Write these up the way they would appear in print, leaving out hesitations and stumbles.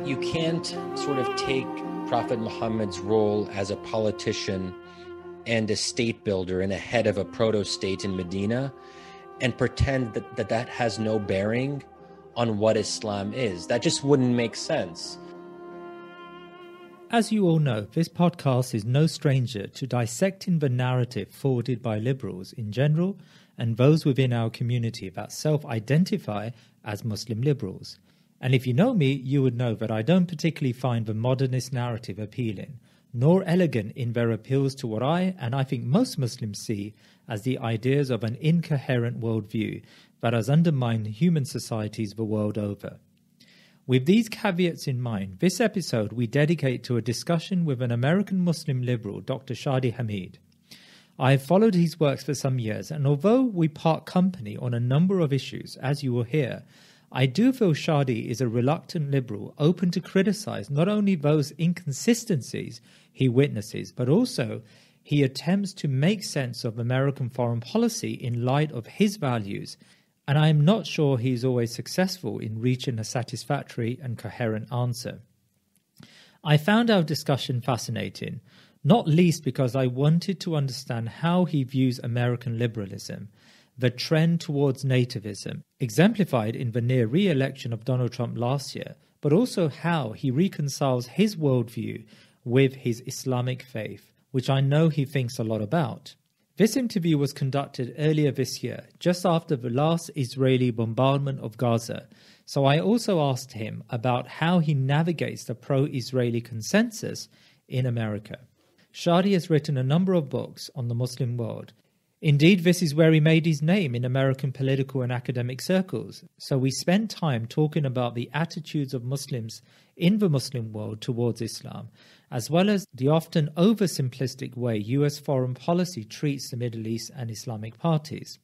You can't sort of take Prophet Muhammad's role as a politician and a state builder and a head of a proto-state in Medina and pretend that has no bearing on what Islam is. That just wouldn't make sense. As you all know, this podcast is no stranger to dissecting the narrative forwarded by liberals in general and those within our community that self-identify as Muslim liberals. And if you know me, you would know that I don't particularly find the modernist narrative appealing, nor elegant in their appeals to what I think most Muslims see as the ideas of an incoherent worldview that has undermined human societies the world over. With these caveats in mind, this episode we dedicate to a discussion with an American Muslim liberal, Dr. Shadi Hamid. I have followed his works for some years, and although we part company on a number of issues, as you will hear, I do feel Shadi is a reluctant liberal, open to criticise not only those inconsistencies he witnesses, but also he attempts to make sense of American foreign policy in light of his values, and I am not sure he is always successful in reaching a satisfactory and coherent answer. I found our discussion fascinating, not least because I wanted to understand how he views American liberalism, the trend towards nativism, exemplified in the near re-election of Donald Trump last year, but also how he reconciles his worldview with his Islamic faith, which I know he thinks a lot about. This interview was conducted earlier this year, just after the last Israeli bombardment of Gaza, so I also asked him about how he navigates the pro-Israeli consensus in America. Shadi has written a number of books on the Muslim world. Indeed, this is where he made his name in American political and academic circles. So we spent time talking about the attitudes of Muslims in the Muslim world towards Islam, as well as the often oversimplistic way US foreign policy treats the Middle East and Islamic parties.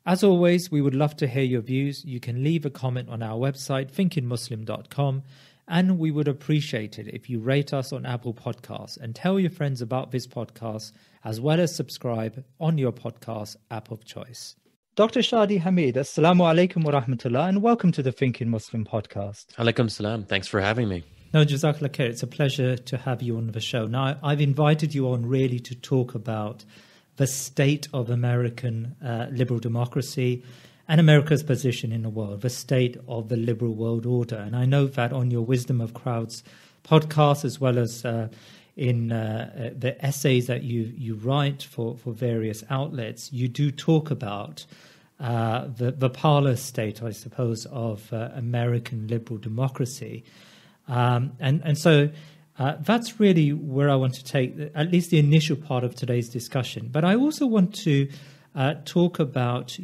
As always, we would love to hear your views. You can leave a comment on our website, thinkingmuslim.com, and we would appreciate it if you rate us on Apple Podcasts and tell your friends about this podcast, as well as subscribe on your podcast app of choice. Dr. Shadi Hamid, Assalamu alaikum wa rahmatullah, and welcome to the Thinking Muslim podcast. Alaikum salam. Thanks for having me. No, Jazakallah khair. It's a pleasure to have you on the show. Now, I've invited you on really to talk about the state of American liberal democracy and America's position in the world, the state of the liberal world order. And I know that on your Wisdom of Crowds podcast, as well as in the essays that you write for various outlets, you do talk about the parlor state, I suppose, of American liberal democracy. And so that's really where I want to take at least the initial part of today's discussion. But I also want to talk about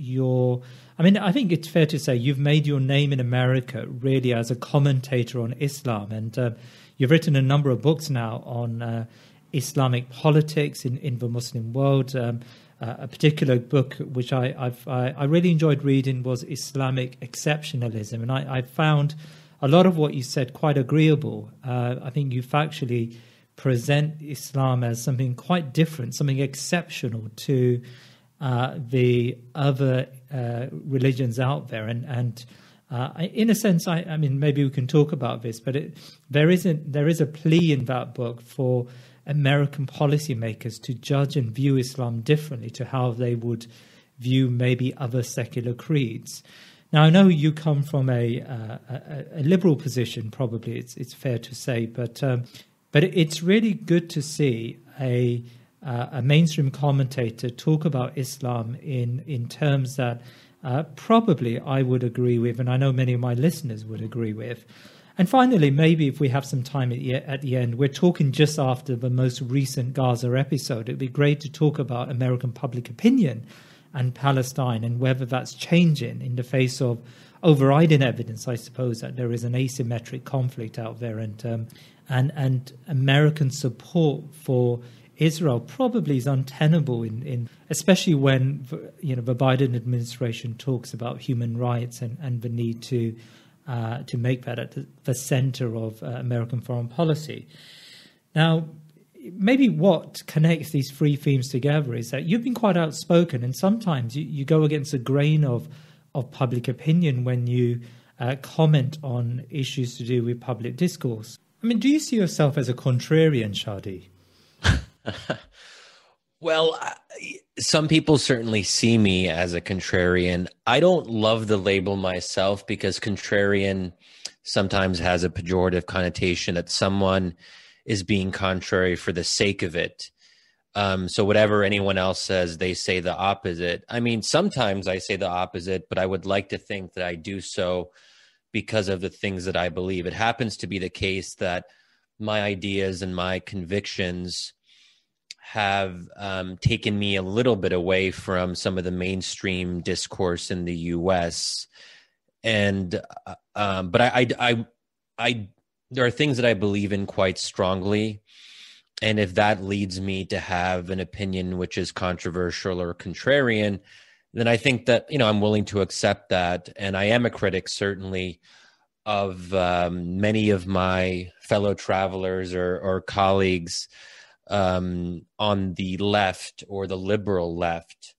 I think it's fair to say you've made your name in America really as a commentator on Islam, and you've written a number of books now on Islamic politics in the Muslim world. A particular book which I really enjoyed reading was Islamic Exceptionalism, and I found a lot of what you said quite agreeable. I think you factually present Islam as something quite different, something exceptional to the other religions out there, and in a sense, I mean, maybe we can talk about this, but there is a plea in that book for American policymakers to judge and view Islam differently to how they would view maybe other secular creeds. Now, I know you come from a liberal position, probably it's fair to say, but it's really good to see a mainstream commentator talk about Islam in terms that probably I would agree with, and I know many of my listeners would agree with. And finally, maybe if we have some time at the end, we're talking just after the most recent Gaza episode. It'd be great to talk about American public opinion and Palestine and whether that's changing in the face of overriding evidence, I suppose, that there is an asymmetric conflict out there, and American support for Israel probably is untenable in especially when the Biden administration talks about human rights and the need to make that at the center of American foreign policy. Now, maybe what connects these three themes together is that you've been quite outspoken, and sometimes you go against the grain of public opinion when you comment on issues to do with public discourse. I mean, do you see yourself as a contrarian, Shadi? Well, some people certainly see me as a contrarian. I don't love the label myself because contrarian sometimes has a pejorative connotation that someone is being contrary for the sake of it. So whatever anyone else says, they say the opposite. I mean, sometimes I say the opposite, but I would like to think that I do so because of the things that I believe. It happens to be the case that my ideas and my convictions have taken me a little bit away from some of the mainstream discourse in the U.S. And but I there are things that I believe in quite strongly, and if that leads me to have an opinion which is controversial or contrarian, then I think that I'm willing to accept that. And I am a critic, certainly, of many of my fellow travelers or colleagues on the left or the liberal left.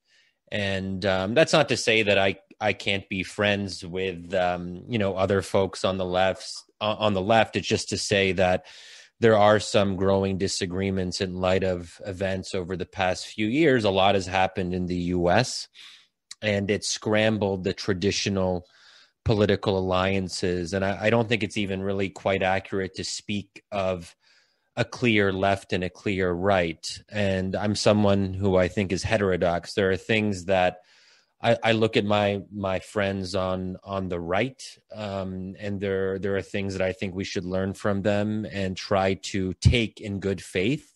And that's not to say that I can't be friends with other folks on the left. It's just to say that there are some growing disagreements in light of events over the past few years. A lot has happened in the U.S., and it's scrambled the traditional political alliances. And I don't think it's even really quite accurate to speak of a clear left and a clear right. And I'm someone who I think is heterodox. There are things that I look at my friends on the right, and there are things that I think we should learn from them and try to take in good faith.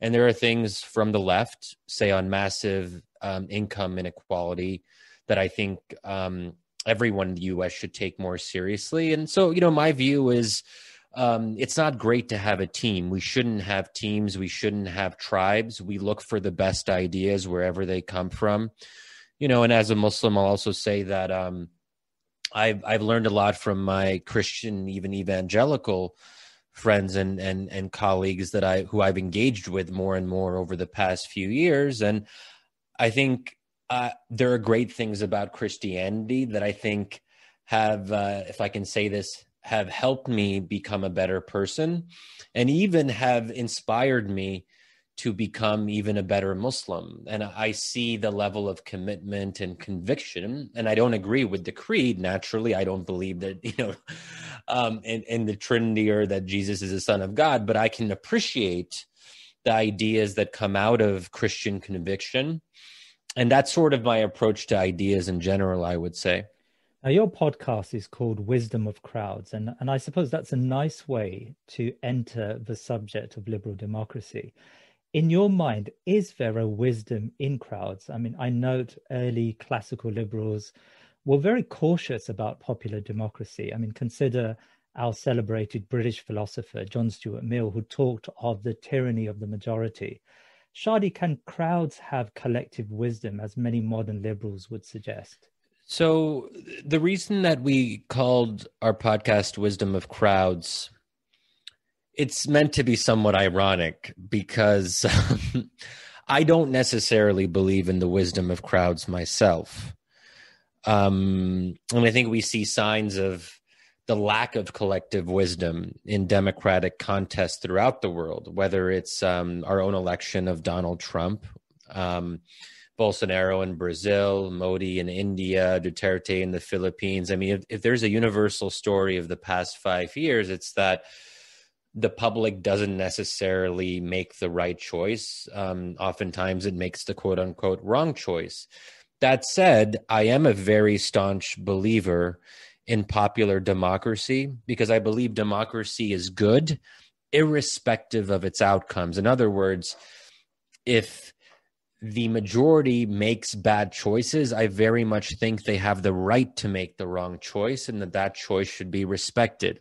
And there are things from the left, say on massive income inequality, that I think everyone in the U.S. should take more seriously. And so, my view is it's not great to have a team. We shouldn't have teams. We shouldn't have tribes. We look for the best ideas wherever they come from. And as a Muslim, I'll also say that I've learned a lot from my Christian, even evangelical friends and colleagues who I've engaged with more and more over the past few years. And I think there are great things about Christianity that I think have, if I can say this, have helped me become a better person, and even have inspired me to become even a better Muslim. And I see the level of commitment and conviction, and I don't agree with the creed. Naturally, I don't believe that, in the Trinity or that Jesus is the Son of God, but I can appreciate the ideas that come out of Christian conviction. And that's sort of my approach to ideas in general, I would say. Now, your podcast is called Wisdom of Crowds, and I suppose that's a nice way to enter the subject of liberal democracy. In your mind, is there a wisdom in crowds? I mean, I note early classical liberals were very cautious about popular democracy. I mean, consider our celebrated British philosopher, John Stuart Mill, who talked of the tyranny of the majority. Shadi, can crowds have collective wisdom, as many modern liberals would suggest? So the reason that we called our podcast Wisdom of Crowds, it's meant to be somewhat ironic because I don't necessarily believe in the wisdom of crowds myself. And I think we see signs of the lack of collective wisdom in democratic contests throughout the world, whether it's our own election of Donald Trump, Bolsonaro in Brazil, Modi in India, Duterte in the Philippines. I mean, if there's a universal story of the past 5 years, it's that the public doesn't necessarily make the right choice. Oftentimes it makes the quote unquote wrong choice. That said, I am a very staunch believer in popular democracy because I believe democracy is good irrespective of its outcomes. In other words, if the majority makes bad choices, I very much think they have the right to make the wrong choice and that choice should be respected.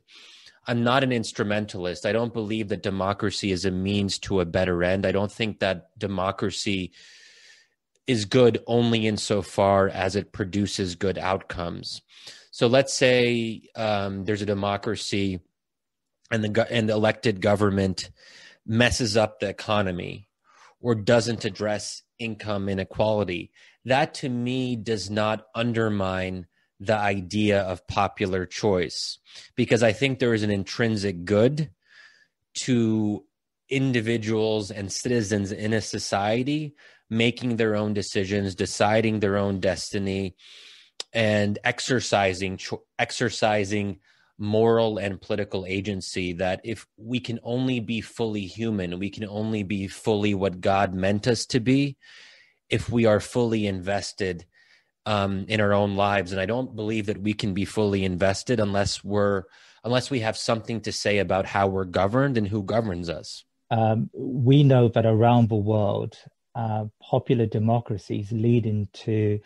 I'm not an instrumentalist. I don't believe that democracy is a means to a better end. I don't think that democracy is good only insofar as it produces good outcomes. So let's say there's a democracy and the elected government messes up the economy or doesn't address income inequality. That to me does not undermine the idea of popular choice, because I think there is an intrinsic good to individuals and citizens in a society making their own decisions, deciding their own destiny, and exercising moral and political agency. That if we can only be fully human, we can only be fully what God meant us to be if we are fully invested in our own lives. And I don't believe that we can be fully invested unless we have something to say about how we're governed and who governs us. We know that around the world, popular democracies lead into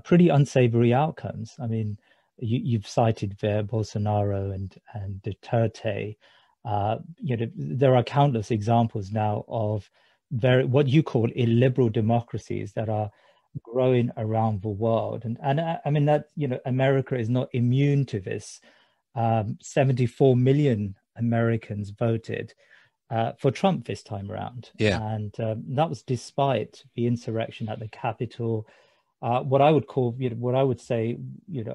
pretty unsavory outcomes. I mean, you've cited there Bolsonaro and Duterte. There are countless examples now of what you call illiberal democracies that are growing around the world, and I mean that America is not immune to this. 74 million Americans voted for Trump this time around, and that was despite the insurrection at the Capitol. What I would say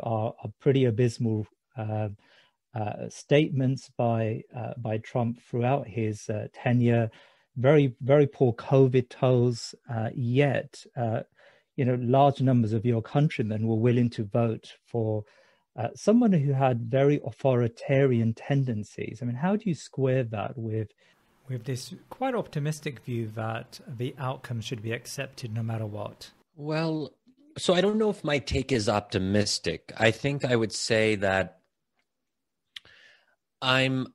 are pretty abysmal statements by Trump throughout his tenure. Very, very poor COVID tolls. Yet, large numbers of your countrymen were willing to vote for someone who had very authoritarian tendencies. I mean, how do you square that with this quite optimistic view that the outcome should be accepted no matter what? Well, so I don't know if my take is optimistic. I think I would say that I'm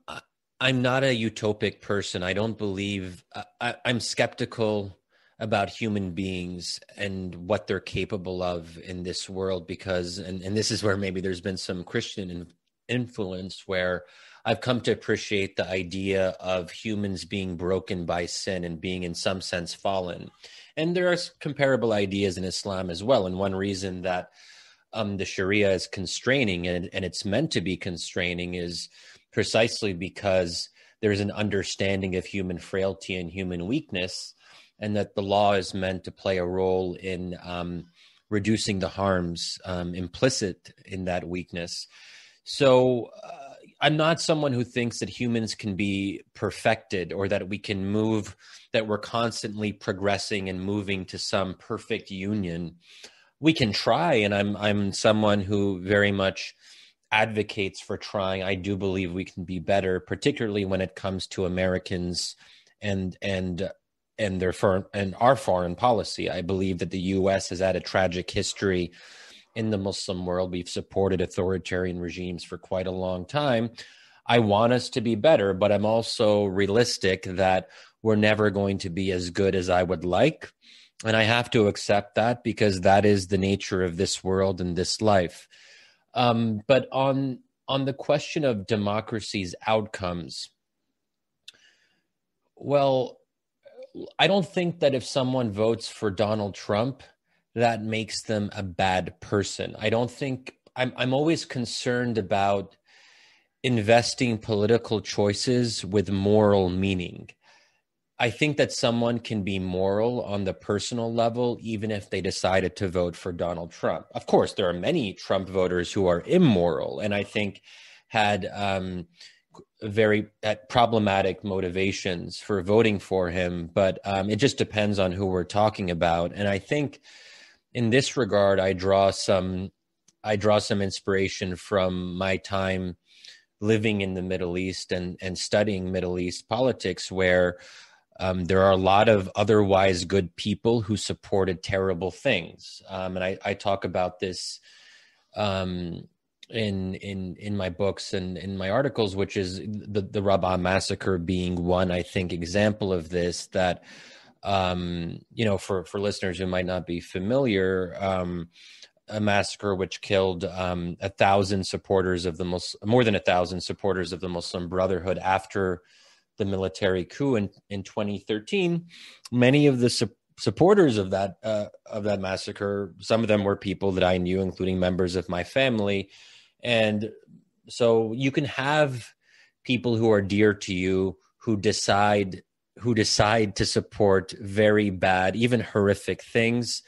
not a utopic person. I don't believe, I'm skeptical about human beings and what they're capable of in this world, because, and this is where maybe there's been some Christian influence, where I've come to appreciate the idea of humans being broken by sin and being in some sense fallen. And there are comparable ideas in Islam as well. And one reason that the Sharia is constraining, and it's meant to be constraining, is precisely because there's an understanding of human frailty and human weakness, and that the law is meant to play a role in reducing the harms implicit in that weakness. So I'm not someone who thinks that humans can be perfected, or that we can move, that we're constantly progressing and moving to some perfect union. We can try, and I'm someone who very much advocates for trying. I do believe we can be better, particularly when it comes to Americans and our foreign policy. I believe that the U.S. has had a tragic history in the Muslim world. We've supported authoritarian regimes for quite a long time. I want us to be better, but I'm also realistic that we're never going to be as good as I would like. And I have to accept that, because that is the nature of this world and this life. But on the question of democracy's outcomes, well, I don't think that if someone votes for Donald Trump, that makes them a bad person. I don't think, I'm always concerned about investing political choices with moral meaning. I think that someone can be moral on the personal level, even if they decided to vote for Donald Trump. Of course, there are many Trump voters who are immoral, and I think had very problematic motivations for voting for him. But it just depends on who we're talking about. And I think in this regard, I draw some inspiration from my time living in the Middle East and studying Middle East politics, where there are a lot of otherwise good people who supported terrible things. And I talk about this in my books and in my articles, which is the Rabaa massacre being one, I think, example of this, that, for listeners who might not be familiar, a massacre which killed 1,000 supporters of more than 1,000 supporters of the Muslim Brotherhood after the military coup in 2013. Many of the supporters of that massacre, some of them were people that I knew, including members of my family. And so you can have people who are dear to you who decide who decide to support very bad, even horrific things,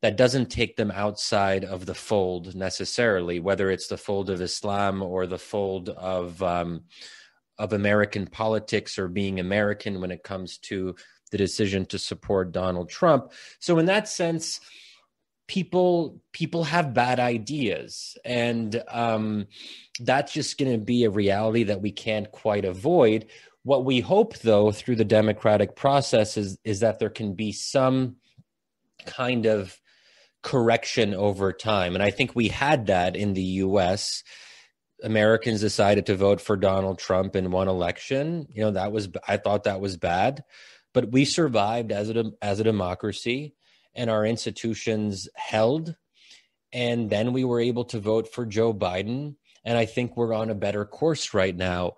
that doesn't take them outside of the fold necessarily, whether it's the fold of Islam or the fold of American politics or being American when it comes to the decision to support Donald Trump. So in that sense, people have bad ideas, and that's just going to be a reality that we can't quite avoid. What we hope, though, through the democratic process is that there can be some kind of correction over time. And I think we had that in the US. Americans decided to vote for Donald Trump in one election. I thought that was bad, but we survived as a democracy, and our institutions held. And then we were able to vote for Joe Biden. And I think we're on a better course right now.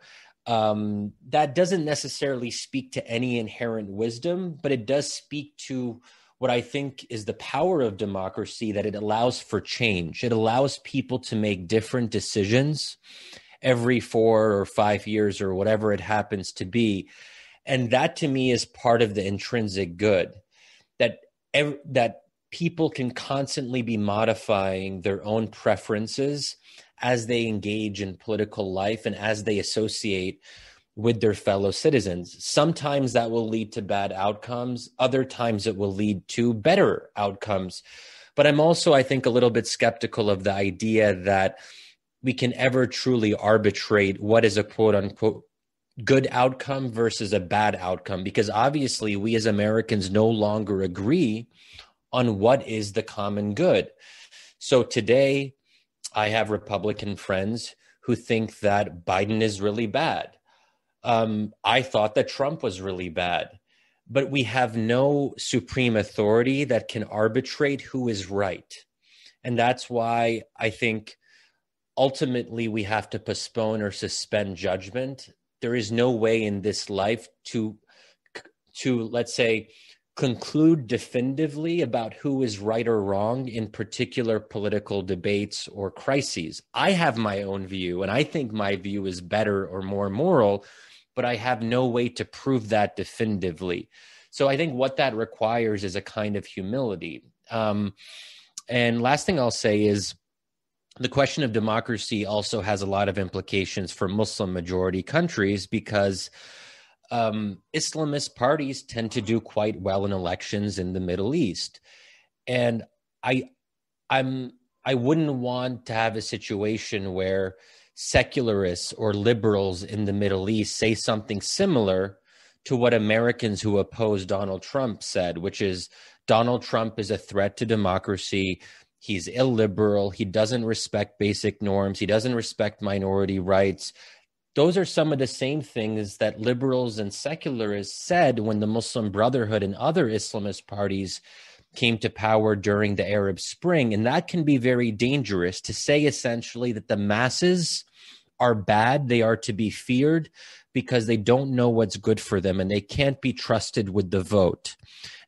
That doesn't necessarily speak to any inherent wisdom, but it does speak to what I think is the power of democracy, that it allows for change. It allows people to make different decisions every 4 or 5 years or whatever it happens to be. And that to me is part of the intrinsic good, that people can constantly be modifying their own preferences as they engage in political life and as they associate with their fellow citizens. Sometimes that will lead to bad outcomes. Other times it will lead to better outcomes. But I'm also, I think, a little bit skeptical of the idea that we can ever truly arbitrate what is a quote unquote good outcome versus a bad outcome, because obviously we as Americans no longer agree on what is the common good. So today I have Republican friends who think that Biden is really bad. I thought that Trump was really bad, but we have no supreme authority that can arbitrate who is right. And that's why I think ultimately we have to postpone or suspend judgment. There is no way in this life to let's say, conclude definitively about who is right or wrong in particular political debates or crises. I have my own view, and I think my view is better or more moral, but I have no way to prove that definitively. So I think what that requires is a kind of humility. And last thing I'll say is the question of democracy also has a lot of implications for Muslim majority countries, because Islamist parties tend to do quite well in elections in the Middle East. And I wouldn't want to have a situation where secularists or liberals in the Middle East say something similar to what Americans who oppose Donald Trump said, which is Donald Trump is a threat to democracy. He's illiberal. He doesn't respect basic norms. He doesn't respect minority rights. Those are some of the same things that liberals and secularists said when the Muslim Brotherhood and other Islamist parties came to power during the Arab Spring. And that can be very dangerous, to say essentially that the masses are bad, they are to be feared because they don't know what's good for them and they can't be trusted with the vote.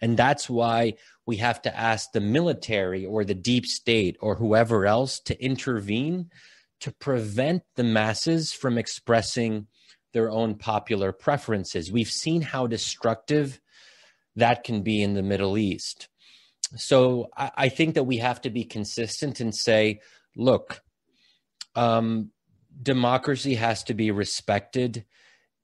And that's why we have to ask the military or the deep state or whoever else to intervene to prevent the masses from expressing their own popular preferences. We've seen how destructive that can be in the Middle East. So I think that we have to be consistent and say, look, democracy has to be respected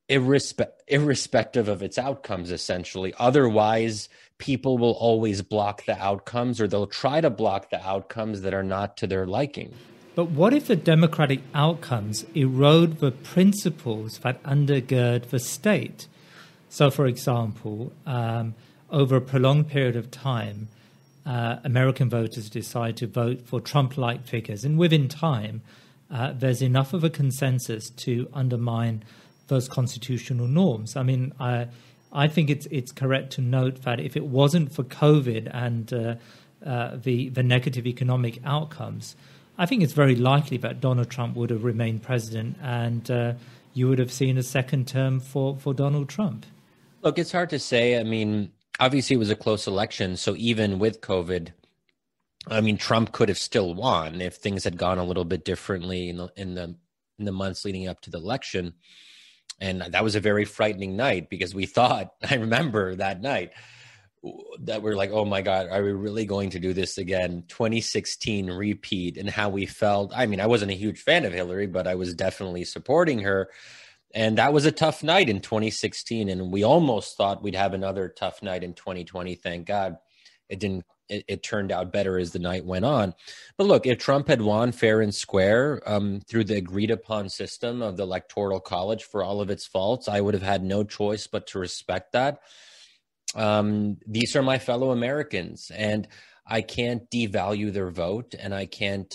irrespective of its outcomes, essentially. Otherwise, people will always block the outcomes, or they'll try to block the outcomes that are not to their liking. But what if the democratic outcomes erode the principles that undergird the state? So, for example, over a prolonged period of time, American voters decide to vote for Trump-like figures, and within time, there's enough of a consensus to undermine those constitutional norms. I mean, I think it's correct to note that if it wasn't for COVID and the negative economic outcomes, I think it's very likely that Donald Trump would have remained president, and you would have seen a second term for Donald Trump. Look, it's hard to say. I mean, obviously it was a close election, so even with COVID, I mean, Trump could have still won if things had gone a little bit differently in the months leading up to the election. And that was a very frightening night because we thought, I remember that night, that we're like, oh my God, are we really going to do this again? 2016 repeat, and how we felt. I mean, I wasn't a huge fan of Hillary, but I was definitely supporting her. And that was a tough night in 2016. And we almost thought we'd have another tough night in 2020. Thank God it didn't. It turned out better as the night went on. But look, if Trump had won fair and square through the agreed upon system of the Electoral College, for all of its faults, I would have had no choice but to respect that. These are my fellow Americans, and I can't devalue their vote, and I can't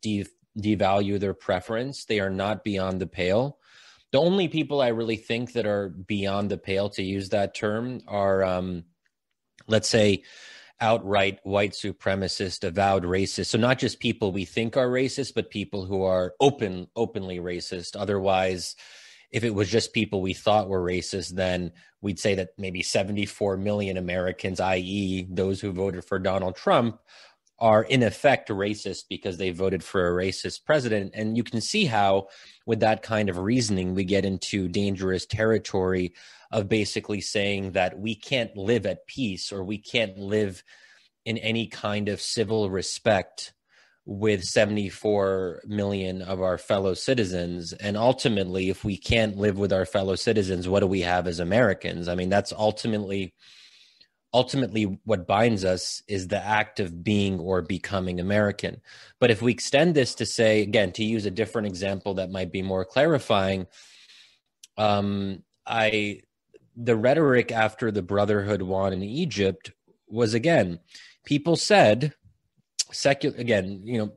devalue their preference. They are not beyond the pale. The only people I really think that are beyond the pale, to use that term, are, let's say, outright white supremacist, avowed racist. So not just people we think are racist, but people who are openly racist. Otherwise, if it was just people we thought were racist, then we'd say that maybe 74 million Americans, i.e. those who voted for Donald Trump, are in effect racist because they voted for a racist president. And you can see how, with that kind of reasoning, we get into dangerous territory of basically saying that we can't live at peace, or we can't live in any kind of civil respect with 74 million of our fellow citizens. And ultimately, if we can't live with our fellow citizens, what do we have as Americans? I mean, that's ultimately what binds us is the act of being or becoming American. But if we extend this to say, again, to use a different example that might be more clarifying, the rhetoric after the Brotherhood won in Egypt was, again, people said,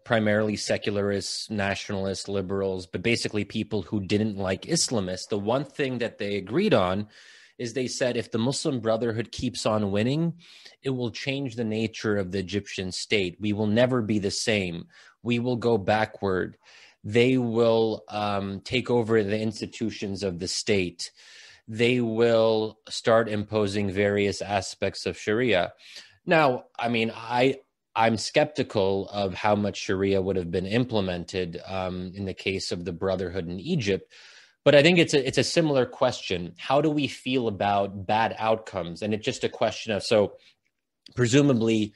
primarily secularists, nationalists, liberals, but basically people who didn't like Islamists. The one thing that they agreed on is they said, if the Muslim Brotherhood keeps on winning, it will change the nature of the Egyptian state. We will never be the same. We will go backward. They will take over the institutions of the state. They will start imposing various aspects of Sharia. Now, I mean, I'm skeptical of how much Sharia would have been implemented in the case of the Brotherhood in Egypt. But I think it's a similar question. How do we feel about bad outcomes? And it's just a question of, so presumably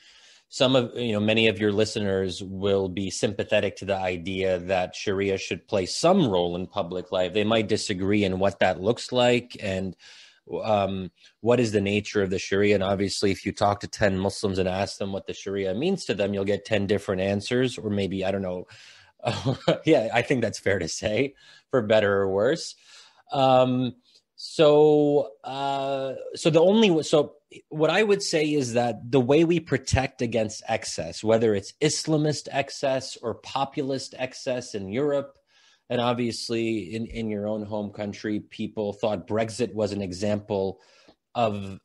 many of your listeners will be sympathetic to the idea that Sharia should play some role in public life. They might disagree in what that looks like and what is the nature of the Sharia. And obviously, if you talk to 10 Muslims and ask them what the Sharia means to them, you'll get 10 different answers, or maybe, I don't know. Yeah, I think that's fair to say, for better or worse. So what I would say is that the way we protect against excess, whether it's Islamist excess or populist excess in Europe, and obviously in your own home country, people thought Brexit was an example of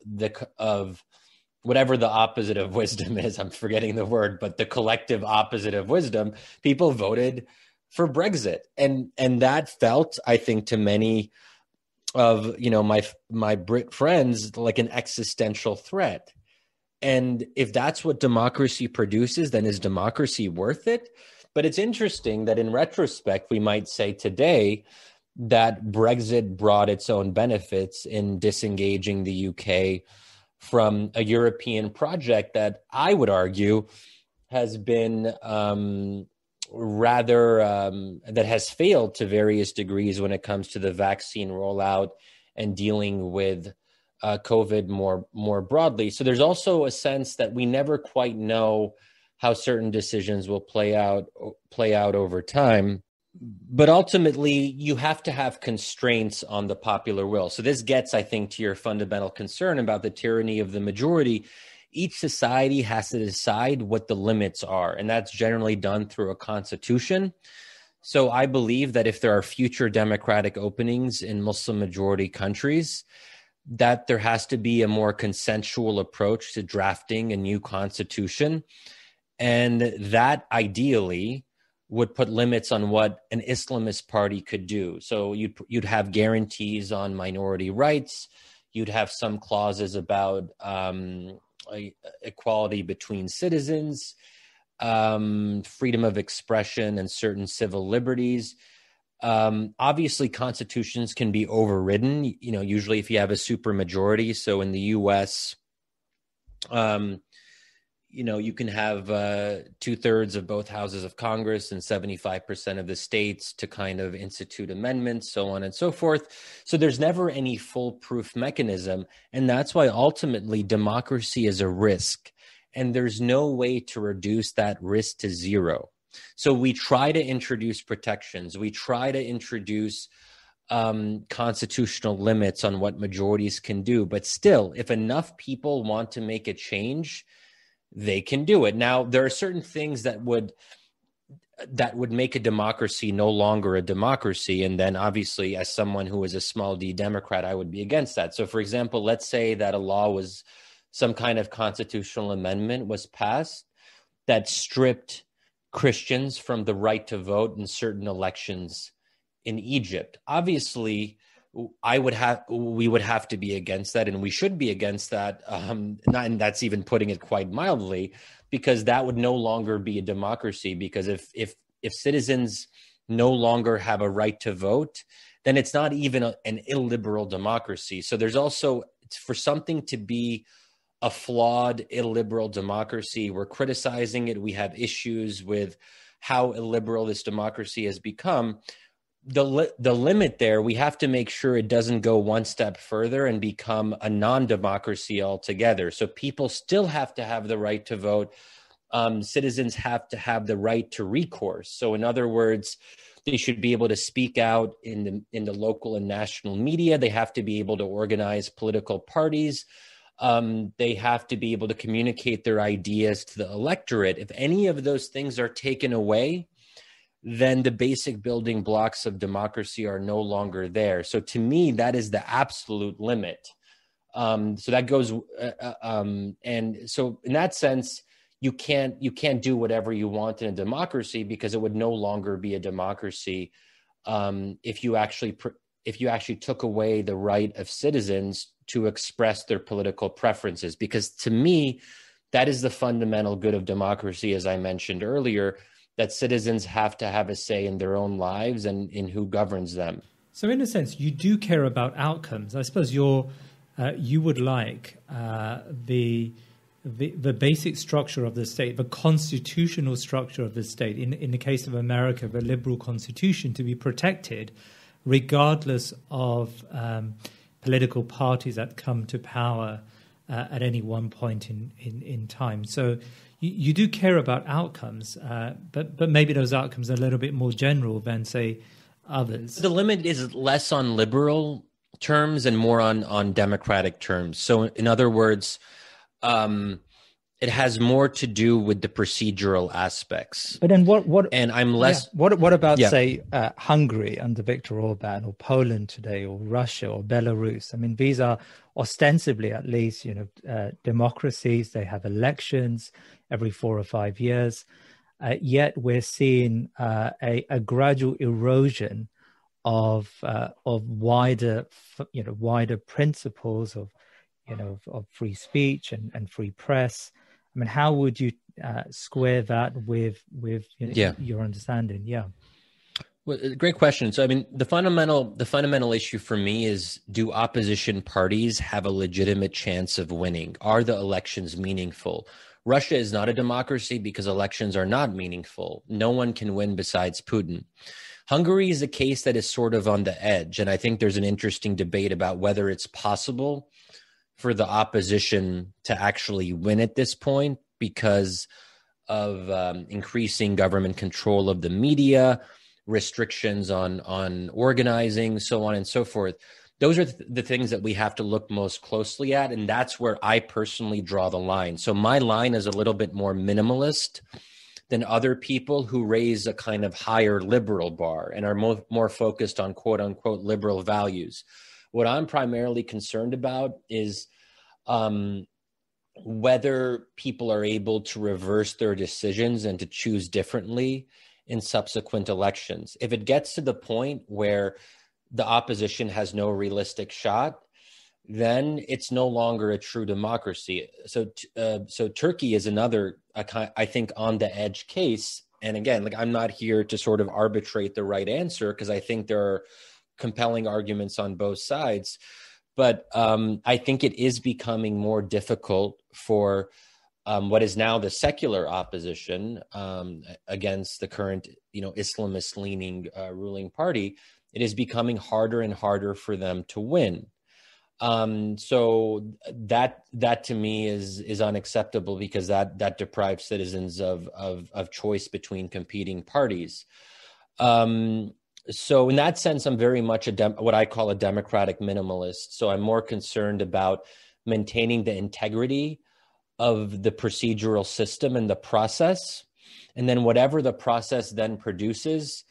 whatever the opposite of wisdom is. I'm forgetting the word, but the collective opposite of wisdom. People voted for Brexit, and that felt, I think, to many of my Brit friends like an existential threat. And if that's what democracy produces, then is democracy worth it? But it's interesting that in retrospect, we might say today that Brexit brought its own benefits in disengaging the UK from a European project that I would argue has been that has failed to various degrees when it comes to the vaccine rollout and dealing with COVID more broadly. So there's also a sense that we never quite know how certain decisions will play out over time. But ultimately, you have to have constraints on the popular will. So this gets, I think, to your fundamental concern about the tyranny of the majority. Each society has to decide what the limits are, and that's generally done through a constitution. So I believe that if there are future democratic openings in Muslim majority countries, that there has to be a more consensual approach to drafting a new constitution. And that ideally would put limits on what an Islamist party could do. So you'd have guarantees on minority rights. You'd have some clauses about equality between citizens, freedom of expression, and certain civil liberties. Obviously, constitutions can be overridden, usually if you have a supermajority. So in the US, you can have 2/3 of both houses of Congress and 75% of the states to kind of institute amendments, so on and so forth. So there's never any foolproof mechanism. And that's why ultimately democracy is a risk. And there's no way to reduce that risk to zero. So we try to introduce protections. We try to introduce constitutional limits on what majorities can do. But still, if enough people want to make a change, they can do it. Now, there are certain things that would make a democracy no longer a democracy. And then obviously, as someone who is a small d Democrat, I would be against that. So for example, let's say that a law was, some kind of constitutional amendment was passed that stripped Christians from the right to vote in certain elections in Egypt. Obviously, we would have to be against that, and we should be against that. And that's even putting it quite mildly, because that would no longer be a democracy. Because if citizens no longer have a right to vote, then it's not even an illiberal democracy. So there's also, for something to be a flawed illiberal democracy, we're criticizing it. We have issues with how illiberal this democracy has become. The limit there, we have to make sure it doesn't go one step further and become a non-democracy altogether. So people still have to have the right to vote. Citizens have to have the right to recourse. So in other words, they should be able to speak out in the local and national media. They have to be able to organize political parties. They have to be able to communicate their ideas to the electorate. If any of those things are taken away, then the basic building blocks of democracy are no longer there. So to me, that is the absolute limit. So that goes, and so in that sense, you can't do whatever you want in a democracy, because it would no longer be a democracy if you actually took away the right of citizens to express their political preferences. Because to me, that is the fundamental good of democracy, as I mentioned earlier, that citizens have to have a say in their own lives and in who governs them. So in a sense, you do care about outcomes. I suppose you would like the basic structure of the state, the constitutional structure of the state, in the case of America, the liberal constitution, to be protected regardless of political parties that come to power at any one point in time. So you do care about outcomes, but maybe those outcomes are a little bit more general than, say, others. The limit is less on liberal terms and more on democratic terms. So in other words, it has more to do with the procedural aspects. But then what? And I'm less. Yeah. What about say Hungary under Viktor Orban, or Poland today, or Russia, or Belarus? I mean, these are ostensibly, at least, democracies. They have elections every 4 or 5 years. Yet we're seeing a gradual erosion of wider principles of free speech and free press. I mean, how would you square that with your understanding? Yeah. Well, great question. So, I mean, the fundamental issue for me is, do opposition parties have a legitimate chance of winning? Are the elections meaningful? Russia is not a democracy because elections are not meaningful. No one can win besides Putin. Hungary is a case that is sort of on the edge. And I think there's an interesting debate about whether it's possible for the opposition to actually win at this point because of increasing government control of the media, restrictions on organizing, so on and so forth. Those are the things that we have to look most closely at. And that's where I personally draw the line. So my line is a little bit more minimalist than other people who raise a kind of higher liberal bar and are more focused on quote unquote liberal values. What I'm primarily concerned about is whether people are able to reverse their decisions and to choose differently in subsequent elections. If it gets to the point where the opposition has no realistic shot, then it's no longer a true democracy. So Turkey is another, I think, on the edge case. And again, like, I'm not here to sort of arbitrate the right answer, because I think there are compelling arguments on both sides. But I think it is becoming more difficult for what is now the secular opposition against the current, Islamist-leaning ruling party. It is becoming harder and harder for them to win. So that to me is unacceptable, because that deprives citizens of choice between competing parties. So in that sense, I'm very much what I call a democratic minimalist. So I'm more concerned about maintaining the integrity of the procedural system and the process. And then whatever the process then produces,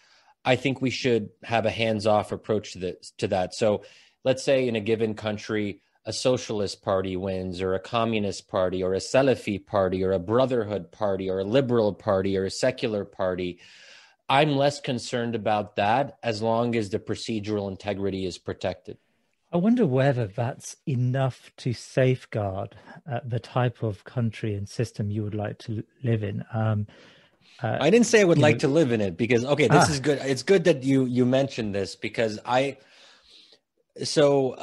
I think we should have a hands-off approach to that. So let's say in a given country, a socialist party wins, or a communist party, or a Salafi party, or a brotherhood party, or a liberal party, or a secular party. I'm less concerned about that as long as the procedural integrity is protected. I wonder whether that's enough to safeguard the type of country and system you would like to live in. I didn't say I would like to live in it, because, okay, this is good. It's good that you mentioned this, because I am still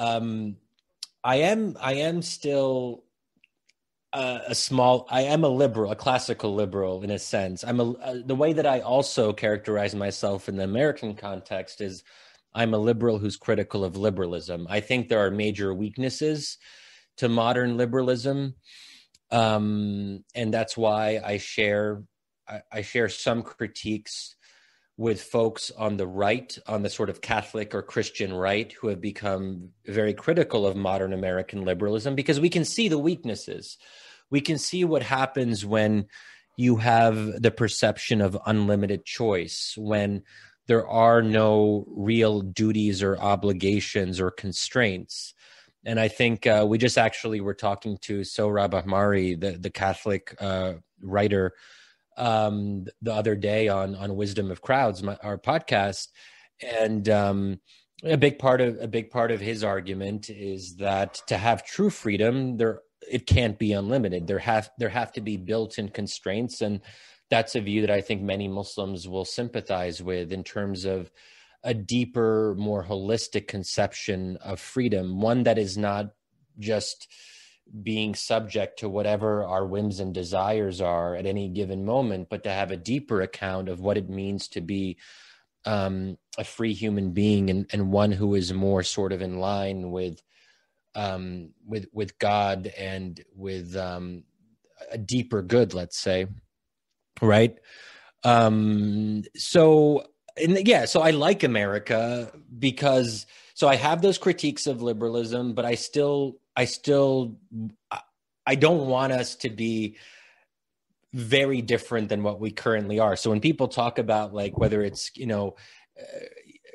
I am a liberal, a classical liberal in a sense. The way that I also characterize myself in the American context is I'm a liberal who's critical of liberalism. I think there are major weaknesses to modern liberalism, and that's why I share some critiques with folks on the right, on the sort of Catholic or Christian right, who have become very critical of modern American liberalism, because we can see the weaknesses. We can see what happens when you have the perception of unlimited choice, when there are no real duties or obligations or constraints. And I think we just actually were talking to Sohrab Ahmari, the Catholic writer, the other day on Wisdom of Crowds, our podcast, and a big part of his argument is that to have true freedom, it can't be unlimited. There have to be built-in constraints, and that's a view that I think many Muslims will sympathize with, in terms of a deeper, more holistic conception of freedom, one that is not just being subject to whatever our whims and desires are at any given moment, but to have a deeper account of what it means to be a free human being, and one who is more sort of in line with God, and with a deeper good, let's say, right? So I like America, because I have those critiques of liberalism, but I don't want us to be very different than what we currently are. So when people talk about, like, whether it's,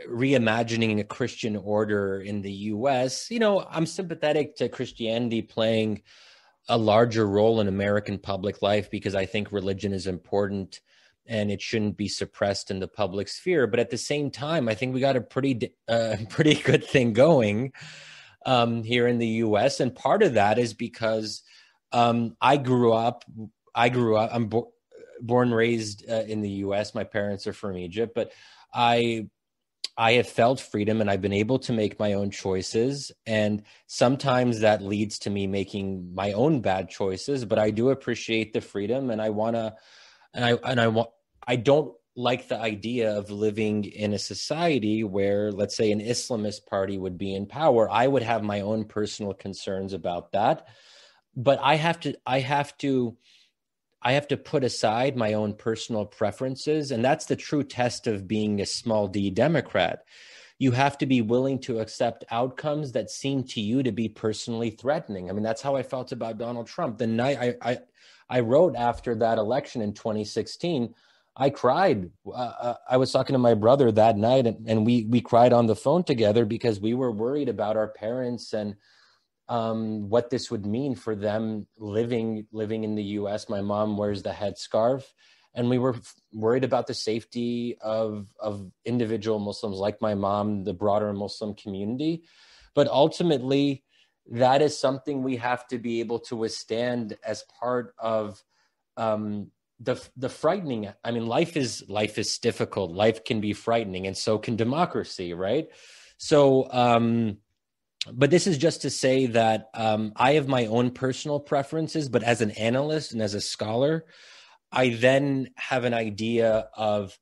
reimagining a Christian order in the US, I'm sympathetic to Christianity playing a larger role in American public life, because I think religion is important and it shouldn't be suppressed in the public sphere. But at the same time, I think we got a pretty good thing going here in the U.S. And part of that is because I'm born and raised in the U.S. My parents are from Egypt, but I have felt freedom, and I've been able to make my own choices. And sometimes that leads to me making my own bad choices, but I do appreciate the freedom, and I don't like the idea of living in a society where, let's say, an Islamist party would be in power. I would have my own personal concerns about that, but I have to put aside my own personal preferences. And that's the true test of being a small d Democrat. You have to be willing to accept outcomes that seem to you to be personally threatening. I mean, that's how I felt about Donald Trump. The night I wrote after that election in 2016, I cried. I was talking to my brother that night, and we cried on the phone together, because we were worried about our parents and what this would mean for them living in the U.S. My mom wears the headscarf, and we were worried about the safety of individual Muslims like my mom, the broader Muslim community. But ultimately, that is something we have to be able to withstand as part of the frightening, I mean, life is difficult. Life can be frightening, and so can democracy, right? So, but this is just to say that I have my own personal preferences, but as an analyst and as a scholar, I then have an idea of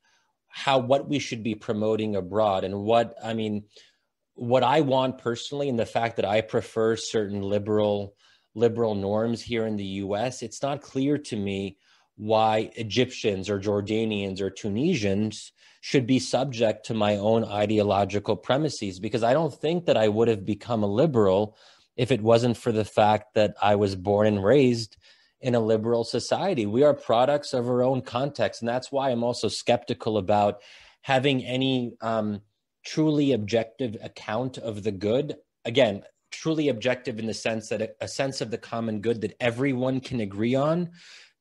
what we should be promoting abroad, and what I want personally, and the fact that I prefer certain liberal norms here in the US. It's not clear to me why Egyptians or Jordanians or Tunisians should be subject to my own ideological premises, because I don't think that I would have become a liberal if it wasn't for the fact that I was born and raised in a liberal society. We are products of our own context. And that's why I'm also skeptical about having any truly objective account of the good. Again, truly objective in the sense that a sense of the common good that everyone can agree on,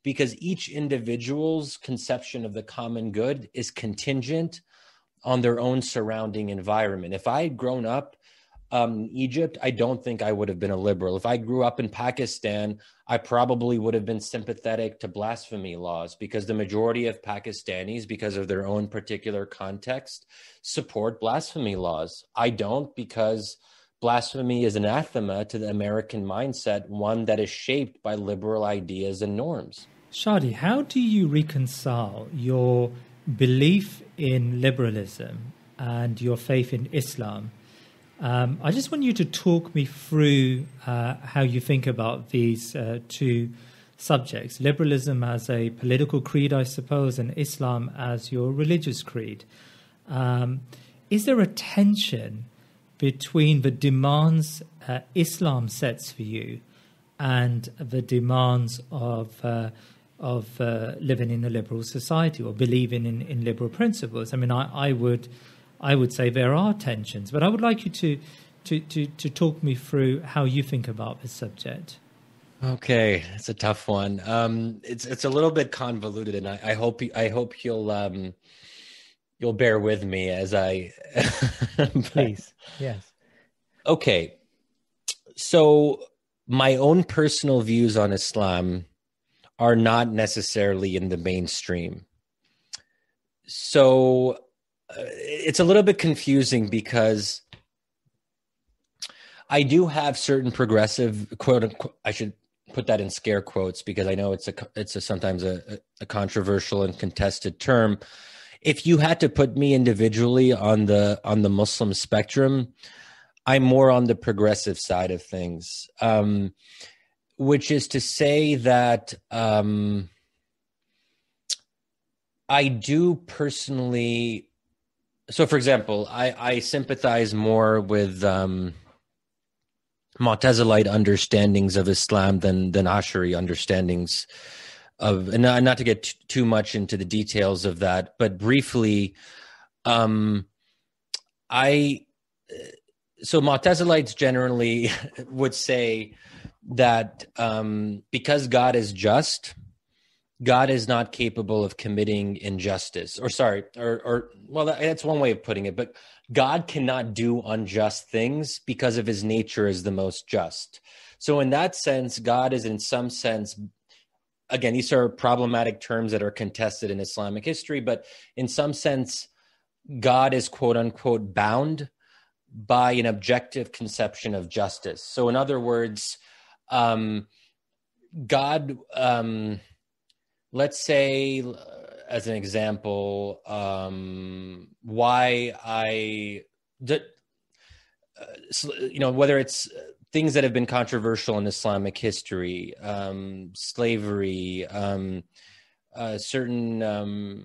because each individual's conception of the common good is contingent on their own surrounding environment. If I had grown up in Egypt, I don't think I would have been a liberal. If I grew up in Pakistan, I probably would have been sympathetic to blasphemy laws, because the majority of Pakistanis, because of their own particular context, support blasphemy laws. I don't, because blasphemy is anathema to the American mindset, one that is shaped by liberal ideas and norms. Shadi, how do you reconcile your belief in liberalism and your faith in Islam? I just want you to talk me through how you think about these two subjects, liberalism as a political creed, I suppose, and Islam as your religious creed. Is there a tension between the demands Islam sets for you and the demands of living in a liberal society or believing in liberal principles? I mean, I would say there are tensions, but I would like you to talk me through how you think about this subject. Okay, it's a tough one. It's a little bit convoluted, and I hope you'll bear with me as I Please. Yes. Okay. So my own personal views on Islam are not necessarily in the mainstream. So it's a little bit confusing, because I do have certain progressive, quote unquote, I should put that in scare quotes, because I know it's sometimes a controversial and contested term. If you had to put me individually on the Muslim spectrum, I'm more on the progressive side of things, which is to say that I do personally. So, for example, I sympathize more with Mu'tazilite understandings of Islam than Ash'ari understandings of, and not to get too much into the details of that, but briefly, so Mu'tazilites generally would say that because God is just, God is not capable of committing injustice, well, that's one way of putting it, but God cannot do unjust things because of his nature as the most just. So in that sense, God is in some sense, again, these are problematic terms that are contested in Islamic history, but in some sense, God is quote unquote bound by an objective conception of justice. So in other words, God, let's say, as an example, whether it's things that have been controversial in Islamic history, slavery, certain,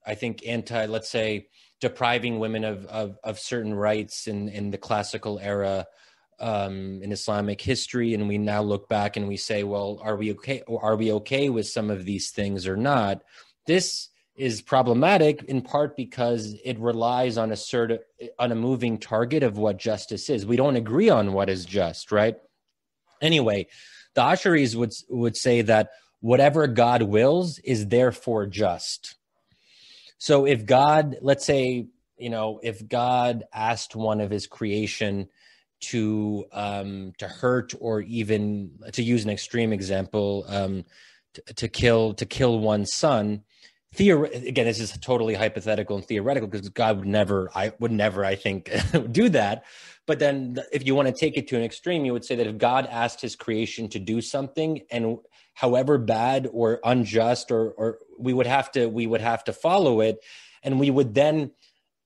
I think, let's say, depriving women of certain rights in the classical era in Islamic history, and we now look back and we say, well, are we okay with some of these things or not? This is problematic in part because it relies on a moving target of what justice is. We don't agree on what is just, right? Anyway, the Ash'aris would say that whatever God wills is therefore just. So if God, let's say, if God asked one of his creation to hurt, or even, to use an extreme example, to kill one's son. Again, this is totally hypothetical and theoretical because God would never, I think, do that. But then if you want to take it to an extreme, you would say that if God asked his creation to do something, and however bad or unjust, or we would have to follow it, and we would then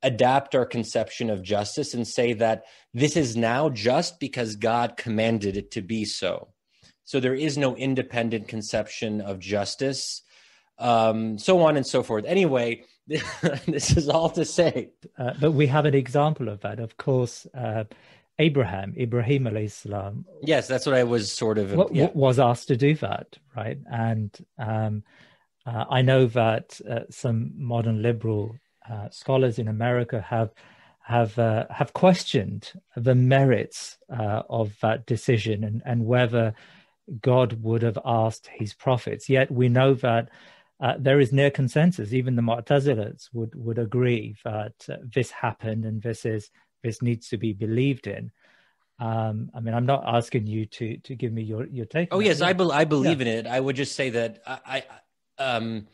adapt our conception of justice and say that this is now just because God commanded it to be so. So there is no independent conception of justice. So on and so forth. Anyway, this is all to say. But we have an example of that, of course. Ibrahim alayhi salam. Yes, that's what I was sort of was asked to do that, right? And I know that some modern liberal scholars in America have questioned the merits of that decision and whether God would have asked his prophets. Yet we know that there is near consensus. Even the Mu'tazilites would agree that this happened and this needs to be believed in. I mean, I'm not asking you to give me your take. Oh yes, I believe in it. I would just say that God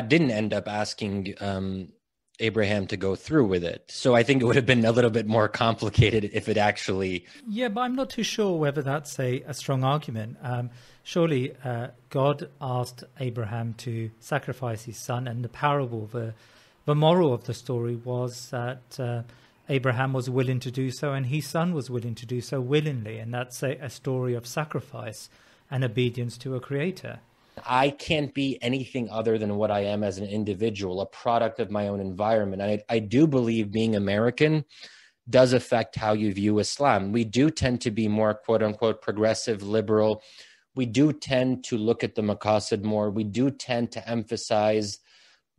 didn't end up asking Abraham to go through with it. So I think it would have been a little bit more complicated if it actually... Yeah, but I'm not too sure whether that's a strong argument. Surely God asked Abraham to sacrifice his son, and the parable, the moral of the story was that Abraham was willing to do so and his son was willing to do so willingly. And that's a story of sacrifice and obedience to a creator. I can't be anything other than what I am as an individual, a product of my own environment. And I do believe being American does affect how you view Islam. We do tend to be more, quote unquote, progressive, liberal. We do tend to look at the maqasid more. We do tend to emphasize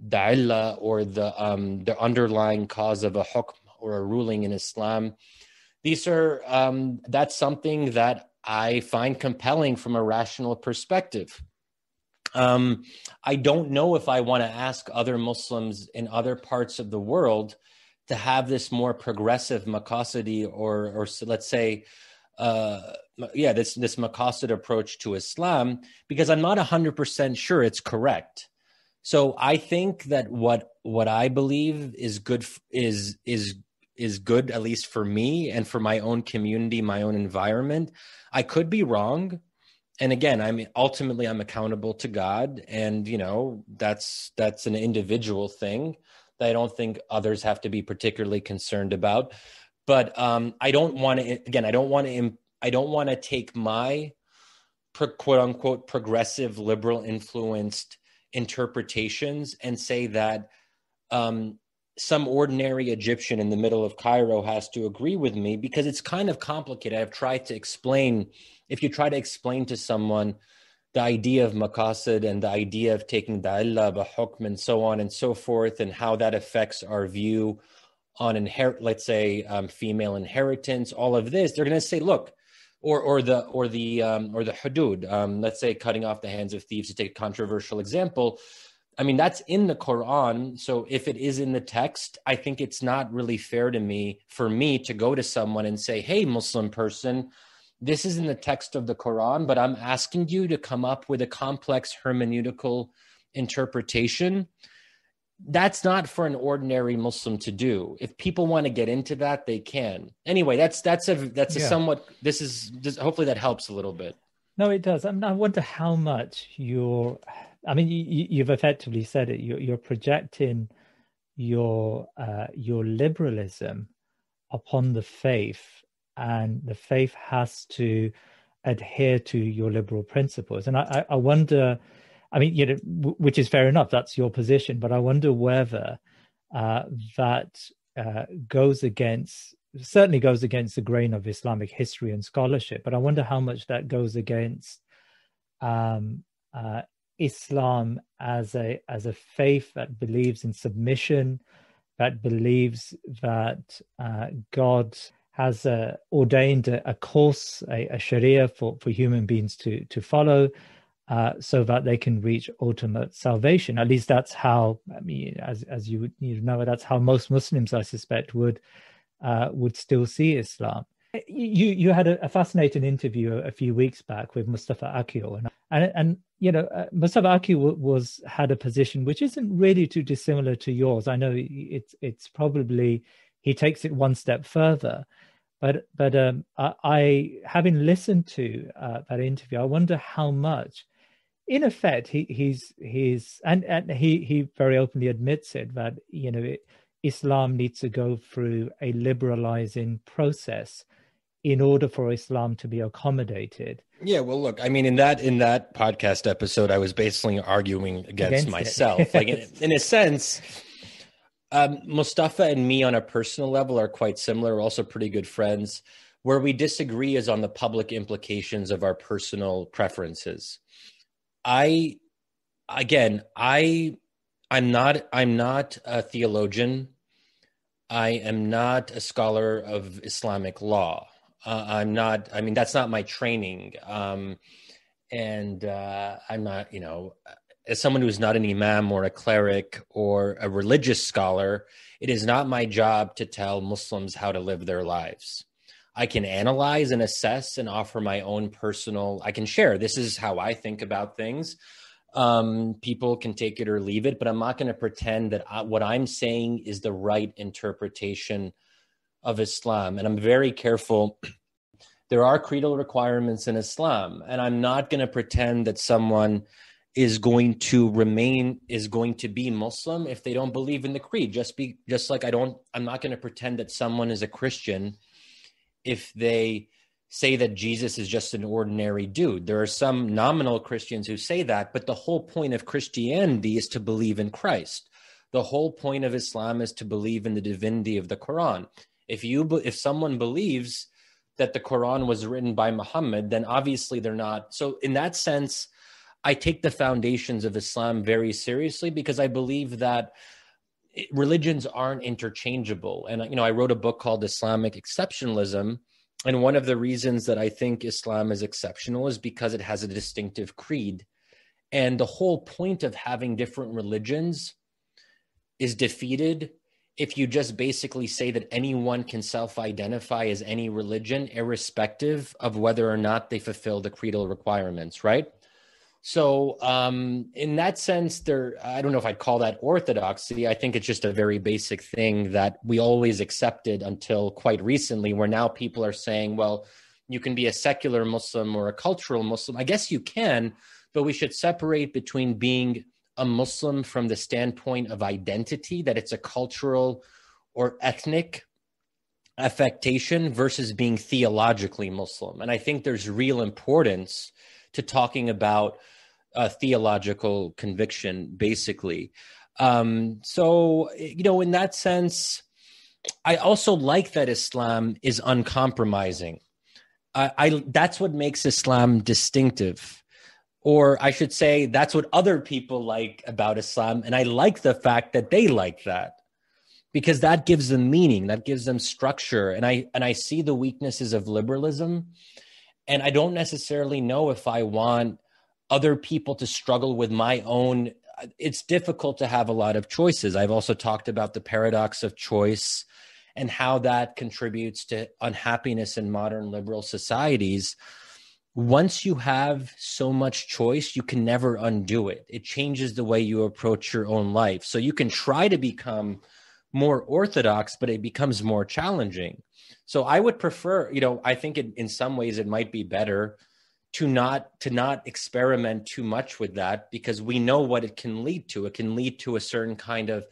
the illah, or the underlying cause of a hukm or a ruling in Islam. These are, that's something that I find compelling from a rational perspective. I don't know if I want to ask other Muslims in other parts of the world to have this more progressive maqasidi or let's say, this maqasid approach to Islam, because I'm not 100% sure it's correct. So I think that what I believe is good is good, at least for me and for my own community, my own environment. I could be wrong. And again, I'm accountable to God, and that's an individual thing that I don't think others have to be particularly concerned about. But I don't want to take my quote unquote progressive liberal influenced interpretations and say that some ordinary Egyptian in the middle of Cairo has to agree with me, because it's kind of complicated. I've tried to explain. If you try to explain to someone the idea of maqasid and the idea of taking the illah, the hukm, and so on and so forth, and how that affects our view on female inheritance, all of this, they're going to say, look, or the hudud, let's say cutting off the hands of thieves, to take a controversial example. I mean, that's in the Quran. So if it is in the text, I think it's not really fair for me to go to someone and say, hey, Muslim person, this is in the text of the Quran, but I'm asking you to come up with a complex hermeneutical interpretation. That's not for an ordinary Muslim to do. If people want to get into that, they can. Anyway, hopefully that helps a little bit. No, it does. I mean, I wonder how much you've effectively said it. You're projecting your liberalism upon the faith, and the faith has to adhere to your liberal principles. And I wonder, which is fair enough, that's your position, but I wonder whether that certainly goes against the grain of Islamic history and scholarship, but I wonder how much that goes against Islam as a faith that believes in submission, that believes that God has ordained a course, a sharia for human beings to follow, so that they can reach ultimate salvation. At least that's how, as you know, that's how most Muslims, I suspect, would still see Islam. You had a fascinating interview a few weeks back with Mustafa Akil, and Mustafa Akil had a position which isn't really too dissimilar to yours. I know it's probably he takes it one step further, but I having listened to that interview, I wonder how much, in effect, he's and he very openly admits it, that Islam needs to go through a liberalizing process in order for Islam to be accommodated. Yeah, well, look, I mean, in that podcast episode, I was basically arguing against myself. Like, in a sense, Mustafa and me on a personal level are quite similar. We're also pretty good friends. Where we disagree is on the public implications of our personal preferences. I'm not a theologian. I am not a scholar of Islamic law. I'm not, I mean, that's not my training. I'm not, as someone who's not an imam or a cleric or a religious scholar, it is not my job to tell Muslims how to live their lives. I can analyze and assess and offer my own I can share. This is how I think about things. People can take it or leave it, but I'm not going to pretend that what I'm saying is the right interpretation of Islam. And I'm very careful. There are creedal requirements in Islam, and I'm not going to pretend that someone is going to be Muslim if they don't believe in the creed. Just like I'm not going to pretend that someone is a Christian if they say that Jesus is just an ordinary dude. There are some nominal Christians who say that, but the whole point of Christianity is to believe in Christ. The whole point of Islam is to believe in the divinity of the Quran. If someone believes that the Quran was written by Muhammad, then obviously they're not. So in that sense, I take the foundations of Islam very seriously because I believe that religions aren't interchangeable. And, I wrote a book called Islamic Exceptionalism. And one of the reasons that I think Islam is exceptional is because it has a distinctive creed. And the whole point of having different religions is defeated if you just basically say that anyone can self-identify as any religion, irrespective of whether or not they fulfill the creedal requirements, right? So in that sense, I don't know if I'd call that orthodoxy. I think it's just a very basic thing that we always accepted until quite recently, where now people are saying, well, you can be a secular Muslim or a cultural Muslim. I guess you can, but we should separate between being a Muslim from the standpoint of identity, that it's a cultural or ethnic affectation, versus being theologically Muslim. And I think there's real importance to talking about theological conviction, basically. So, in that sense, I also like that Islam is uncompromising. That's what makes Islam distinctive. Or I should say, that's what other people like about Islam. And I like the fact that they like that, because that gives them meaning, that gives them structure. And I see the weaknesses of liberalism. And I don't necessarily know if I want other people to struggle with my own. It's difficult to have a lot of choices. I've also talked about the paradox of choice and how that contributes to unhappiness in modern liberal societies. Once you have so much choice, you can never undo it. It changes the way you approach your own life. So you can try to become more orthodox, but it becomes more challenging. So I would prefer, I think in some ways it might be better to not experiment too much with that, because we know what it can lead to. It can lead to a certain kind of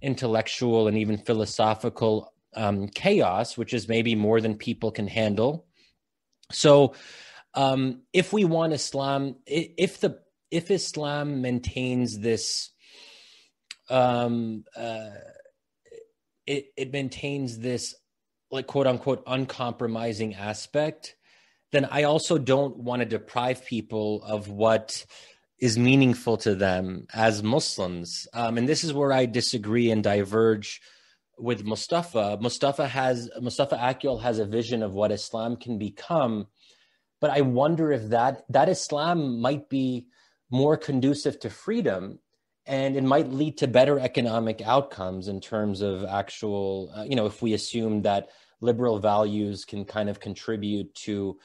intellectual and even philosophical chaos, which is maybe more than people can handle. So if we want Islam, if Islam maintains this, it maintains this, like, quote unquote, uncompromising aspect, then I also don't want to deprive people of what is meaningful to them as Muslims. And this is where I disagree and diverge with Mustafa. Mustafa Akil has a vision of what Islam can become, but I wonder if that Islam might be more conducive to freedom, and it might lead to better economic outcomes in terms of actual, if we assume that liberal values can kind of contribute to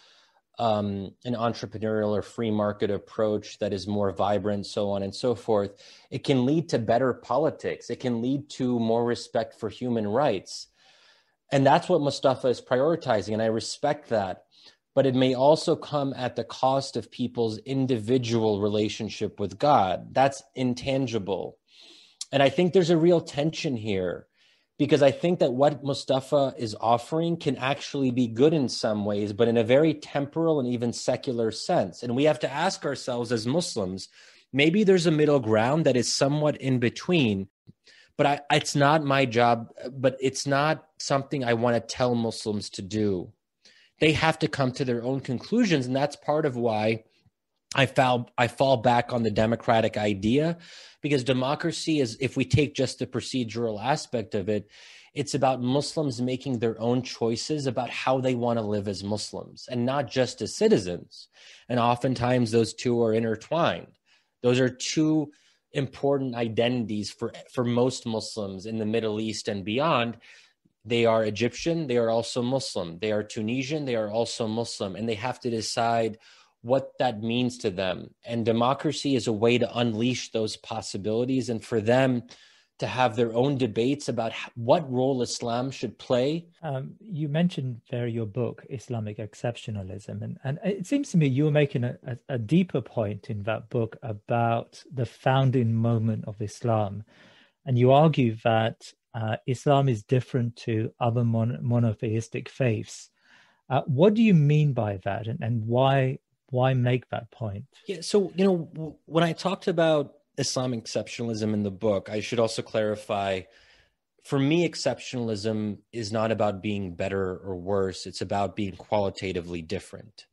an entrepreneurial or free market approach that is more vibrant, so on and so forth, it can lead to better politics. It can lead to more respect for human rights. And that's what Mustafa is prioritizing, and I respect that. But it may also come at the cost of people's individual relationship with God. That's intangible. And I think there's a real tension here, because I think that what Mustafa is offering can actually be good in some ways, but in a very temporal and even secular sense. And we have to ask ourselves as Muslims, maybe there's a middle ground that is somewhat in between, but it's not my job, but it's not something I want to tell Muslims to do. They have to come to their own conclusions. And that's part of why I fall back on the democratic idea, because democracy is, if we take just the procedural aspect of it, it's about Muslims making their own choices about how they want to live as Muslims and not just as citizens. And oftentimes those two are intertwined. Those are two important identities for most Muslims in the Middle East and beyond. They are Egyptian, they are also Muslim. They are Tunisian, they are also Muslim. And they have to decide what that means to them. And democracy is a way to unleash those possibilities and for them to have their own debates about what role Islam should play. You mentioned there your book, Islamic Exceptionalism. And it seems to me you were making a deeper point in that book about the founding moment of Islam. And you argue that Islam is different to other monotheistic faiths. What do you mean by that, and why make that point? Yeah, so, when I talked about Islamic exceptionalism in the book, I should also clarify, for me, exceptionalism is not about being better or worse. It's about being qualitatively different.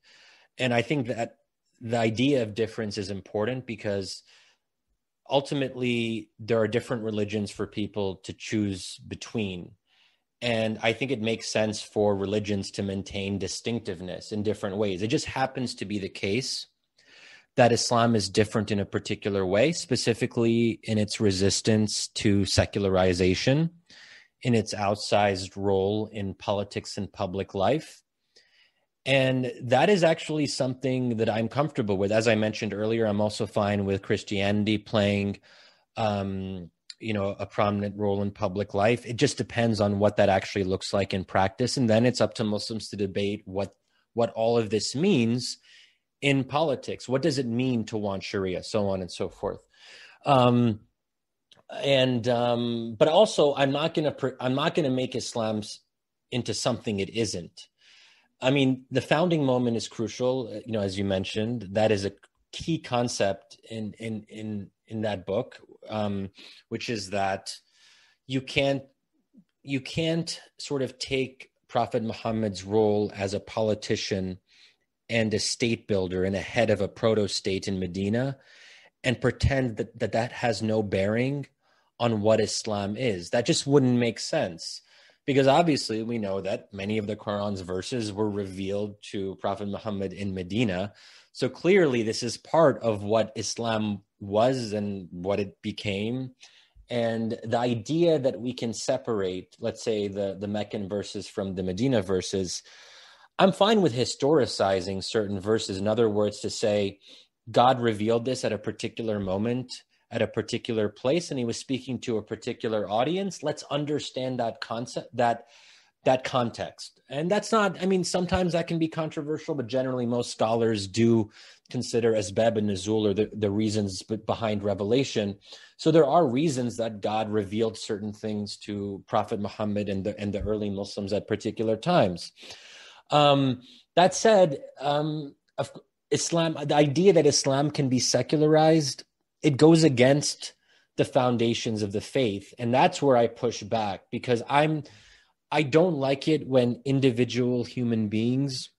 And I think that the idea of difference is important because ultimately there are different religions for people to choose between. And I think it makes sense for religions to maintain distinctiveness in different ways. It just happens to be the case that Islam is different in a particular way, specifically in its resistance to secularization, in its outsized role in politics and public life. And that is actually something that I'm comfortable with. As I mentioned earlier, I'm also fine with Christianity playing a prominent role in public life. It just depends on what that actually looks like in practice. And then it's up to Muslims to debate what all of this means in politics. What does it mean to want Sharia, so on and so forth. But also I'm not going to make Islam into something it isn't. I mean, the founding moment is crucial, as you mentioned. That is a key concept in that book, which is that you can't sort of take Prophet Muhammad's role as a politician and a state builder and a head of a proto-state in Medina and pretend that has no bearing on what Islam is. That just wouldn't make sense. Because obviously we know that many of the Quran's verses were revealed to Prophet Muhammad in Medina. So clearly this is part of what Islam was and what it became. And the idea that we can separate, let's say, the Meccan verses from the Medina verses, I'm fine with historicizing certain verses. In other words, to say God revealed this at a particular moment, at a particular place, and he was speaking to a particular audience. Let's understand that concept, that context. And that's not, sometimes that can be controversial, but generally most scholars do consider asbab an-nuzul, or the reasons behind revelation. So there are reasons that God revealed certain things to Prophet Muhammad and the early Muslims at particular times. That said, Islam, the idea that Islam can be secularized, it goes against the foundations of the faith. And that's where I push back, because I don't like it when individual human beings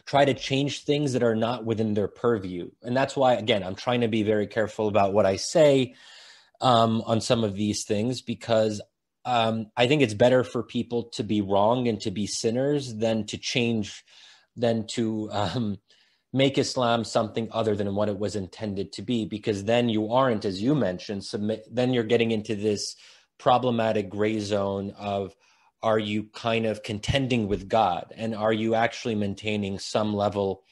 try to change things that are not within their purview. And that's why, again, I'm trying to be very careful about what I say on some of these things, because I think it's better for people to be wrong and to be sinners than to make Islam something other than what it was intended to be, because then you aren't, as you mentioned, then you're getting into this problematic gray zone of, are you kind of contending with God? And are you actually maintaining some level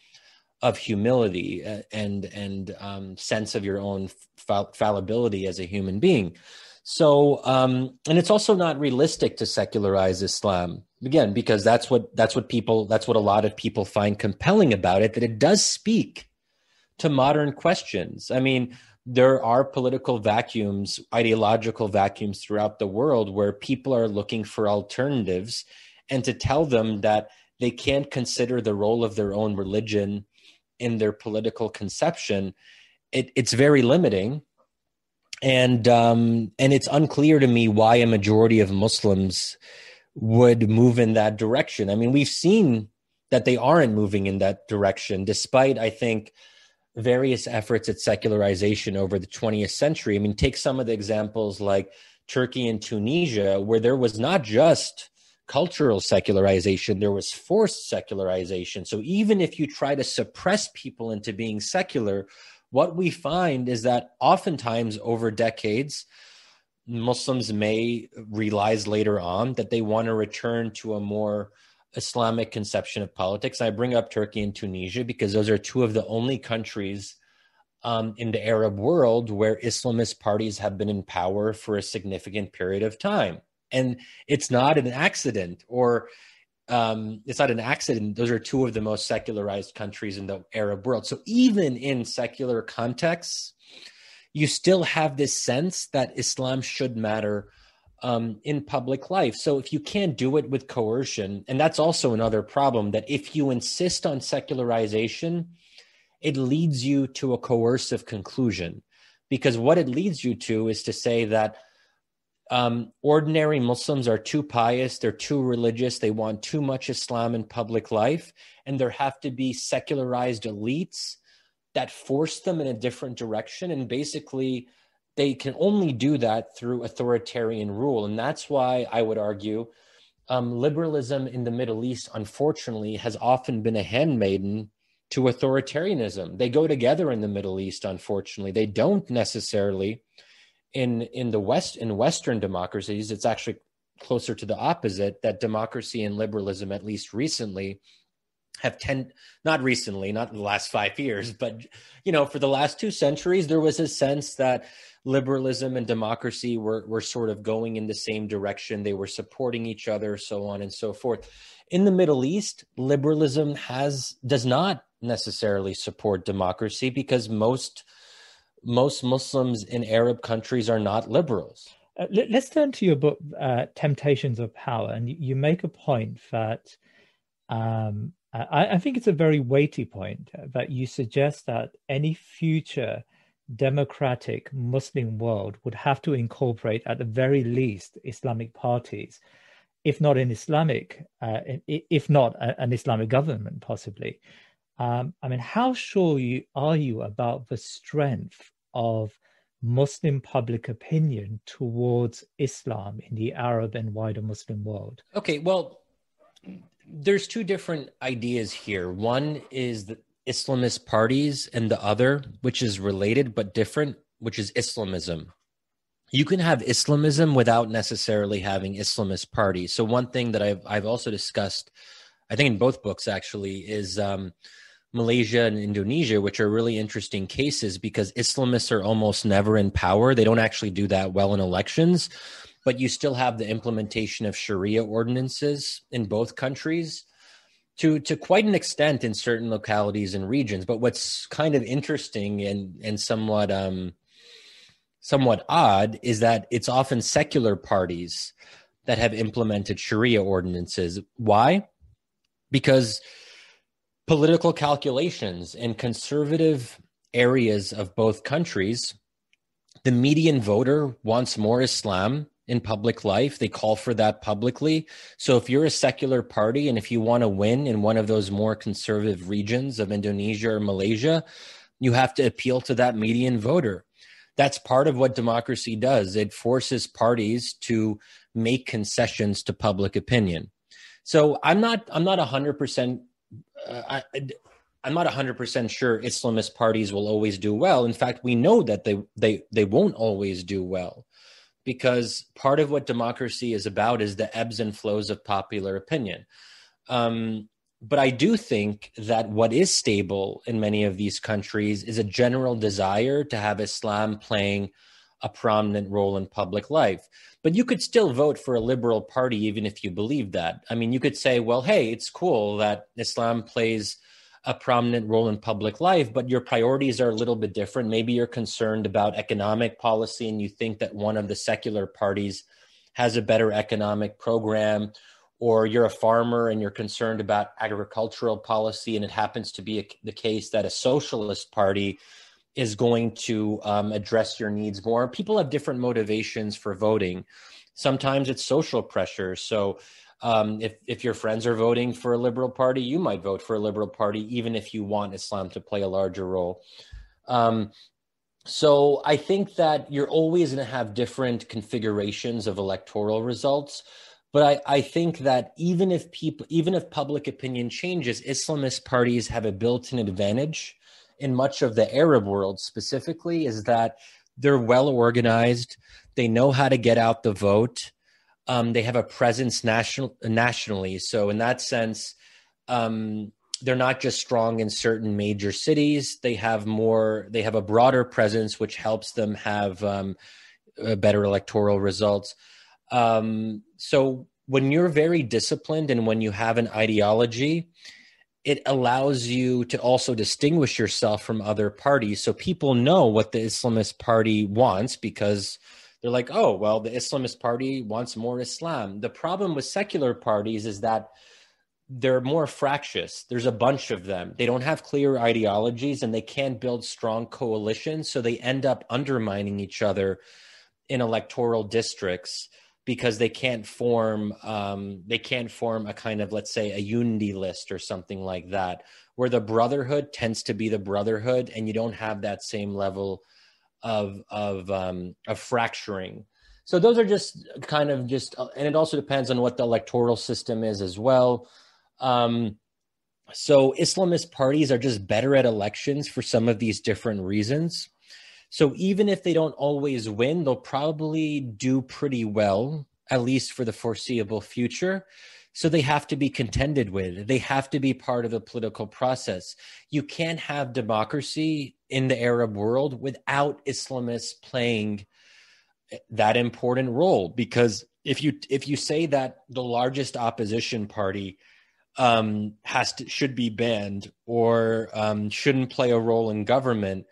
of humility and sense of your own fallibility as a human being? So, and it's also not realistic to secularize Islam, again, because that's what a lot of people find compelling about it, that it does speak to modern questions. I mean, there are political vacuums, ideological vacuums throughout the world where people are looking for alternatives, and to tell them that they can't consider the role of their own religion in their political conception, it's very limiting. And it's unclear to me why a majority of Muslims would move in that direction. I mean, we've seen that they aren't moving in that direction, despite, I think, various efforts at secularization over the 20th century. I mean, take some of the examples like Turkey and Tunisia, where there was not just cultural secularization, there was forced secularization. So even if you try to suppress people into being secular, what we find is that oftentimes over decades, Muslims may realize later on that they want to return to a more Islamic conception of politics. I bring up Turkey and Tunisia because those are two of the only countries in the Arab world where Islamist parties have been in power for a significant period of time. And it's not an accident, Those are two of the most secularized countries in the Arab world. So even in secular contexts, you still have this sense that Islam should matter in public life. So if you can't do it with coercion, and that's also another problem, that if you insist on secularization, it leads you to a coercive conclusion. Because what it leads you to is to say that ordinary Muslims are too pious, they're too religious, they want too much Islam in public life, and there have to be secularized elites that force them in a different direction. And basically, they can only do that through authoritarian rule. And that's why I would argue liberalism in the Middle East, unfortunately, has often been a handmaiden to authoritarianism. They go together in the Middle East, unfortunately. They don't necessarily in Western democracies. It's actually closer to the opposite, that democracy and liberalism, at least recently, not recently, not in the last 5 years, but, for the last 2 centuries, there was a sense that liberalism and democracy were sort of going in the same direction. They were supporting each other, so on and so forth. In the Middle East, liberalism does not necessarily support democracy because most Muslims in Arab countries are not liberals. Let's turn to your book, Temptations of Power. And you make a point that I think it's a very weighty point, that you suggest that any future democratic Muslim world would have to incorporate, at the very least, Islamic parties, if not an Islamic government, possibly. How sure are you about the strength of Muslim public opinion towards Islam in the Arab and wider Muslim world? Okay, well, there's two different ideas here. One is the Islamist parties, and the other, which is related but different, which is Islamism. You can have Islamism without necessarily having Islamist parties. So one thing that I've also discussed, I think in both books actually, is Malaysia and Indonesia, which are really interesting cases because Islamists are almost never in power. They don't actually do that well in elections, but you still have the implementation of Sharia ordinances in both countries to quite an extent in certain localities and regions. But what's kind of interesting and somewhat odd is that it's often secular parties that have implemented Sharia ordinances. Why? Because political calculations in conservative areas of both countries, the median voter wants more Islam in public life. They call for that publicly. So if you're a secular party and if you want to win in one of those more conservative regions of Indonesia or Malaysia, you have to appeal to that median voter. That's part of what democracy does. It forces parties to make concessions to public opinion. So I'm not 100%. I'm not 100% sure Islamist parties will always do well. In fact, we know that they won't always do well. because part of what democracy is about is the ebbs and flows of popular opinion. But I do think that what is stable in many of these countries is a general desire to have Islam playing a prominent role in public life. But you could still vote for a liberal party even if you believe that. I mean, you could say, well, hey, it's cool that Islam plays a prominent role in public life, but your priorities are a little bit different. Maybe you're concerned about economic policy and you think that one of the secular parties has a better economic program, or you're a farmer and you're concerned about agricultural policy, and it happens to be the case that a socialist party is going to address your needs more. People have different motivations for voting. Sometimes it's social pressure. So if your friends are voting for a liberal party, you might vote for a liberal party, even if you want Islam to play a larger role. So I think that you're always going to have different configurations of electoral results. But I think that even if public opinion changes, Islamist parties have a built-in advantage in much of the Arab world specifically, is that they're well organized. They know how to get out the vote. They have a presence nationally. So in that sense, they're not just strong in certain major cities. They have a broader presence, which helps them have better electoral results. So when you're very disciplined and when you have an ideology, it allows you to also distinguish yourself from other parties. So people know what the Islamist party wants because they're like, oh, well, the Islamist party wants more Islam. The problem with secular parties is that they're more fractious. There's a bunch of them. They don't have clear ideologies and they can't build strong coalitions. So they end up undermining each other in electoral districts because they can't form a kind of, let's say, a unity list or something like that, where the brotherhood tends to be the brotherhood and you don't have that same level of fracturing. So those are just kind of and it also depends on what the electoral system is as well. So Islamist parties are just better at elections for some of these different reasons. So even if they don't always win, they'll probably do pretty well, at least for the foreseeable future. So they have to be contended with. They have to be part of the political process. You can't have democracy in the Arab world without Islamists playing that important role. Because if you say that the largest opposition party should be banned or shouldn't play a role in government,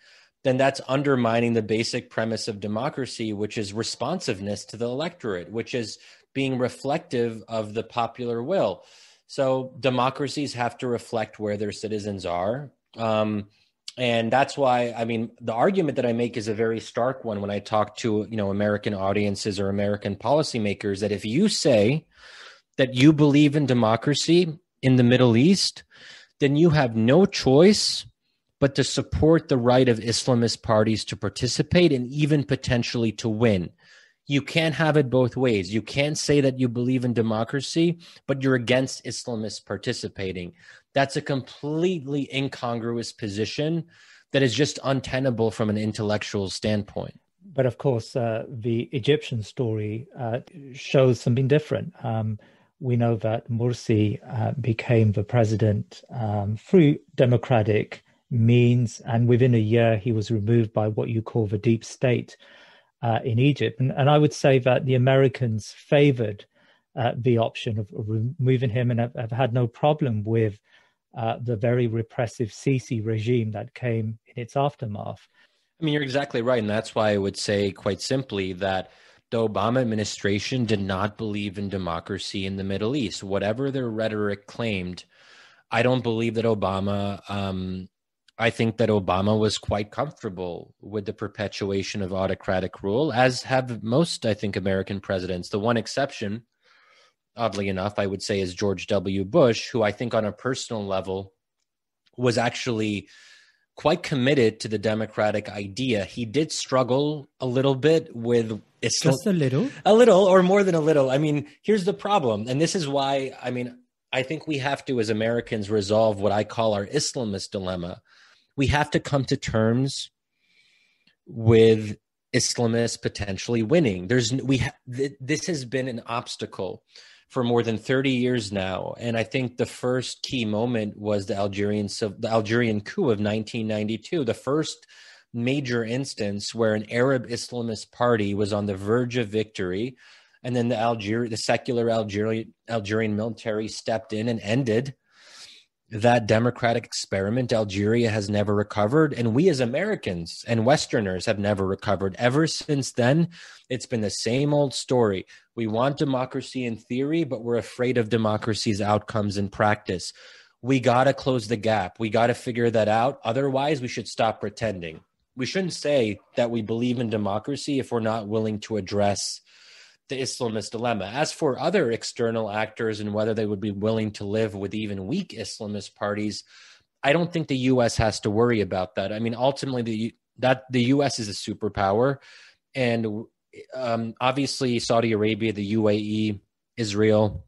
then that's undermining the basic premise of democracy, which is responsiveness to the electorate, which is being reflective of the popular will. So democracies have to reflect where their citizens are. And that's why, I mean, the argument that I make is a very stark one when I talk to, American audiences or American policymakers, that if you say that you believe in democracy in the Middle East, then you have no choice but to support the right of Islamist parties to participate and even potentially to win. You can't have it both ways. You can't say that you believe in democracy, but you're against Islamists participating. That's a completely incongruous position that is just untenable from an intellectual standpoint. But of course, the Egyptian story shows something different. We know that Morsi became the president through democratic means, and within a year he was removed by what you call the deep state in Egypt. And I would say that the Americans favored the option of removing him and have had no problem with the very repressive Sisi regime that came in its aftermath. I mean, you're exactly right. And that's why I would say quite simply that the Obama administration did not believe in democracy in the Middle East. Whatever their rhetoric claimed, I don't believe that I think that Obama was quite comfortable with the perpetuation of autocratic rule, as have most, I think, American presidents. The one exception, oddly enough, I would say, is George W. Bush, who I think on a personal level was actually quite committed to the democratic idea. He did struggle a little bit with Islam. Just a little? A little, or more than a little. I mean, here's the problem. And this is why, I think we have to, as Americans, resolve what I call our Islamist dilemma. We have to come to terms with Islamists potentially winning. This has been an obstacle for more than 30 years now. And I think the first key moment was the Algerian coup of 1992, the first major instance where an Arab Islamist party was on the verge of victory. And then the secular Algerian military stepped in and ended that democratic experiment. Algeria has never recovered, and we as Americans and Westerners have never recovered. Ever since then, it's been the same old story. We want democracy in theory, but we're afraid of democracy's outcomes in practice. We got to close the gap. We got to figure that out. Otherwise, we should stop pretending. We shouldn't say that we believe in democracy if we're not willing to address the Islamist dilemma. As for other external actors and whether they would be willing to live with even weak Islamist parties, I don't think the U.S. has to worry about that. I mean, ultimately, the U.S. is a superpower, and obviously Saudi Arabia, the UAE, Israel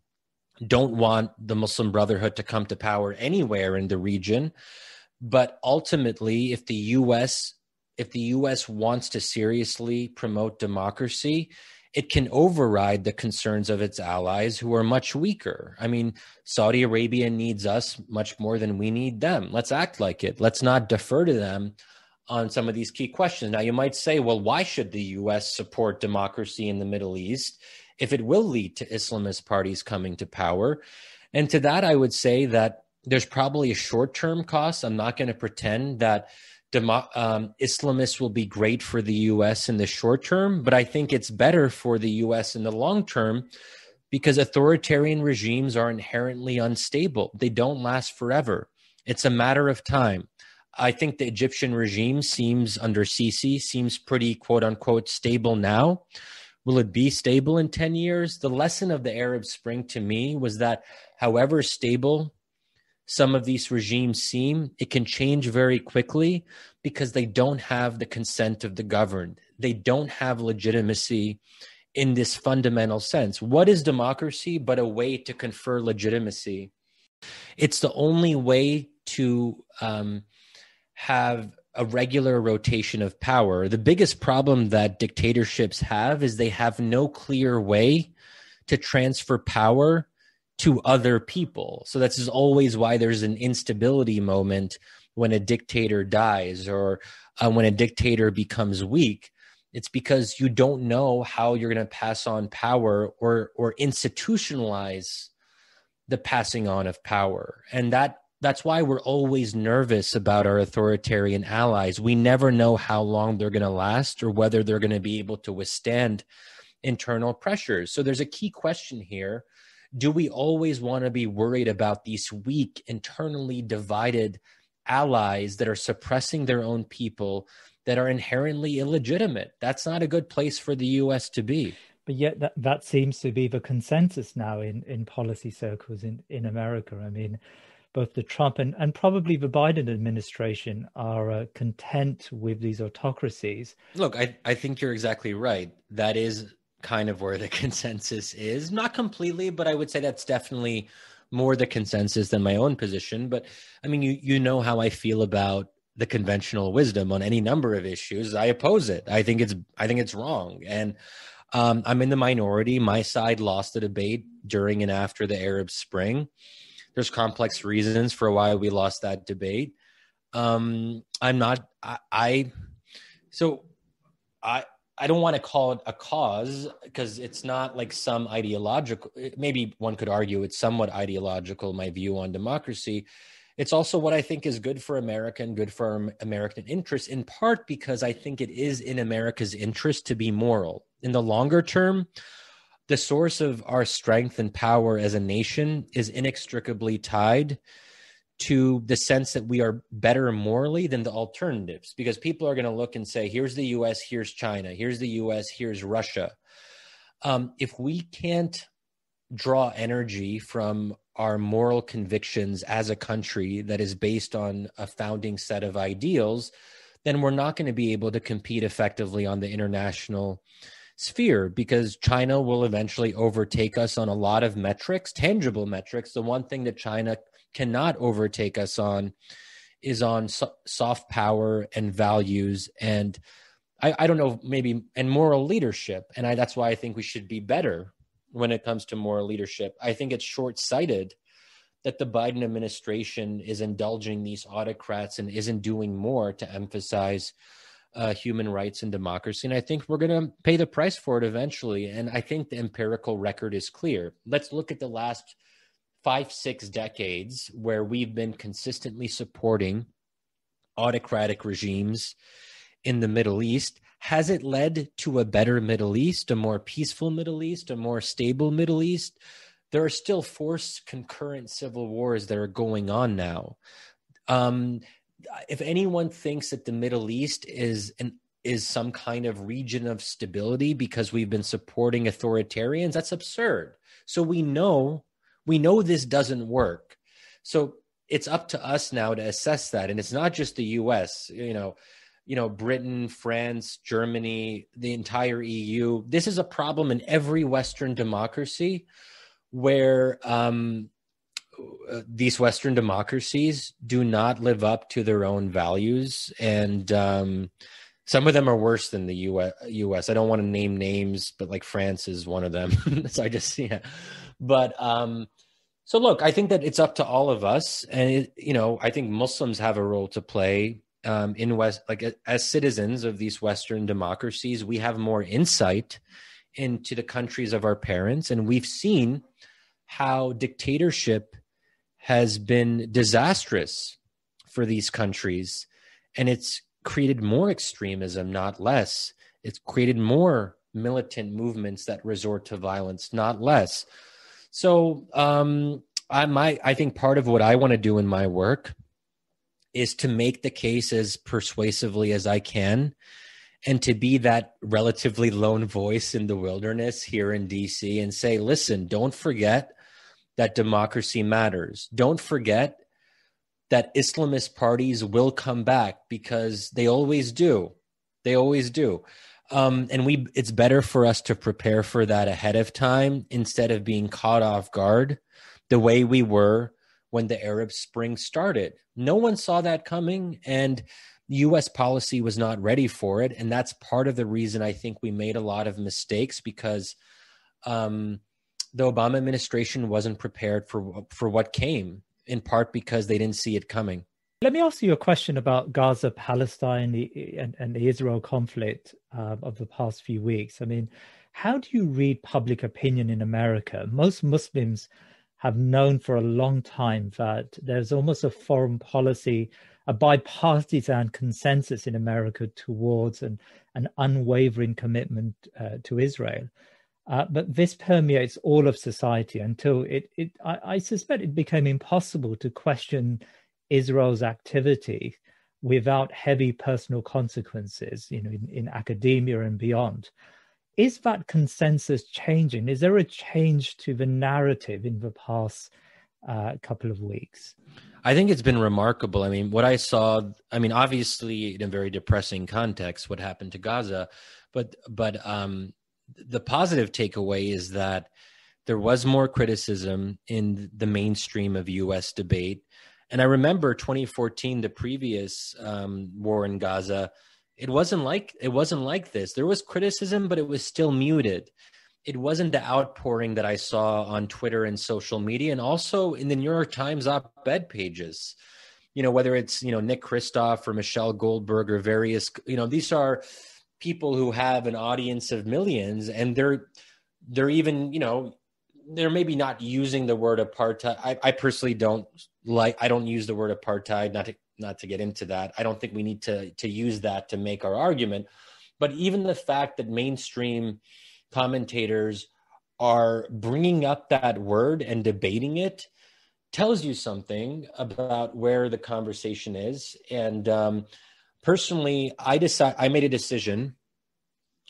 don't want the Muslim Brotherhood to come to power anywhere in the region. But ultimately, if the U.S. wants to seriously promote democracy, it can override the concerns of its allies who are much weaker. I mean, Saudi Arabia needs us much more than we need them. Let's act like it. Let's not defer to them on some of these key questions. Now, you might say, well, why should the U.S. support democracy in the Middle East if it will lead to Islamist parties coming to power? And to that, I would say that there's probably a short-term cost. I'm not going to pretend that Islamists will be great for the U.S. in the short term, but I think it's better for the U.S. in the long term because authoritarian regimes are inherently unstable. They don't last forever. It's a matter of time. I think the Egyptian regime under Sisi seems pretty quote unquote stable now. Will it be stable in 10 years? The lesson of the Arab Spring to me was that however stable some of these regimes seem, it can change very quickly because they don't have the consent of the governed. They don't have legitimacy in this fundamental sense. What is democracy but a way to confer legitimacy? It's the only way to have a regular rotation of power. The biggest problem that dictatorships have is they have no clear way to transfer power to other people. So that's always why there's an instability moment when a dictator dies or when a dictator becomes weak. It's because you don't know how you're going to pass on power or institutionalize the passing on of power. And that's why we're always nervous about our authoritarian allies. We never know how long they're going to last or whether they're going to be able to withstand internal pressures. So there's a key question here. Do we always want to be worried about these weak, internally divided allies that are suppressing their own people, that are inherently illegitimate? That's not a good place for the U.S. to be. But yet that seems to be the consensus now in policy circles in America. I mean, both the Trump and probably the Biden administration are content with these autocracies. Look, I think you're exactly right. That is kind of where the consensus is. Not completely, but I would say that's definitely more the consensus than my own position. But I mean, you know how I feel about the conventional wisdom on any number of issues. I oppose it. I think it's wrong. And I'm in the minority. My side lost the debate during and after the Arab Spring. There's complex reasons for why we lost that debate. I don't want to call it a cause because it's not like some ideological, maybe one could argue it's somewhat ideological, my view on democracy. It's also what I think is good for America and good for American interests, in part because I think it is in America's interest to be moral. In the longer term, the source of our strength and power as a nation is inextricably tied to the sense that we are better morally than the alternatives, because people are going to look and say, here's the US, here's China, here's the US, here's Russia. If we can't draw energy from our moral convictions as a country that is based on a founding set of ideals, then we're not going to be able to compete effectively on the international sphere, because China will eventually overtake us on a lot of metrics, tangible metrics. The one thing that China cannot overtake us on is on soft power and values and I don't know, maybe, and moral leadership. And that's why I think we should be better when it comes to moral leadership. I think it's short-sighted that the Biden administration is indulging these autocrats and isn't doing more to emphasize human rights and democracy. And I think we're going to pay the price for it eventually. And I think the empirical record is clear. Let's look at the last 5-6 decades where we've been consistently supporting autocratic regimes in the Middle East. Has it led to a better Middle East, a more peaceful Middle East, a more stable Middle East? There are still forced concurrent civil wars that are going on now. If anyone thinks that the Middle East is some kind of region of stability because we've been supporting authoritarians, that's absurd. So we know this doesn't work. So it's up to us now to assess that. And it's not just the US, Britain, France, Germany, the entire EU. This is a problem in every Western democracy where these Western democracies do not live up to their own values. And some of them are worse than the US. I don't want to name names, but like France is one of them. So But so look, I think that it's up to all of us. And, I think Muslims have a role to play in West, like as citizens of these Western democracies. We have more insight into the countries of our parents. And we've seen how dictatorship has been disastrous for these countries. And it's created more extremism, not less. It's created more militant movements that resort to violence, not less. So I think part of what I want to do in my work is to make the case as persuasively as I can and to be that relatively lone voice in the wilderness here in DC and say, listen, don't forget that democracy matters. Don't forget that Islamist parties will come back because they always do. They always do. And it's better for us to prepare for that ahead of time instead of being caught off guard the way we were when the Arab Spring started. No one saw that coming, and U.S. policy was not ready for it. And that's part of the reason I think we made a lot of mistakes, because the Obama administration wasn't prepared for what came, in part because they didn't see it coming. Let me ask you a question about Gaza, Palestine, and the Israel conflict of the past few weeks. I mean, how do you read public opinion in America? Most Muslims have known for a long time that there's almost a foreign policy, a bipartisan consensus in America towards an unwavering commitment to Israel. But this permeates all of society until I suspect it became impossible to question Israel's activity without heavy personal consequences, in academia and beyond. Is that consensus changing? Is there a change to the narrative in the past couple of weeks? I think it's been remarkable. I mean, what I saw, obviously in a very depressing context, what happened to Gaza, but the positive takeaway is that there was more criticism in the mainstream of U.S. debate. And I remember 2014, the previous war in Gaza, it wasn't like this. There was criticism, but it was still muted. It wasn't the outpouring that I saw on Twitter and social media, and also in the New York Times op-ed pages. Whether it's Nick Kristof or Michelle Goldberg or various, these are people who have an audience of millions, and they're even they're maybe not using the word apartheid. I personally don't use the word apartheid, not to get into that. I don't think we need to use that to make our argument. But even the fact that mainstream commentators are bringing up that word and debating it tells you something about where the conversation is. And personally, I made a decision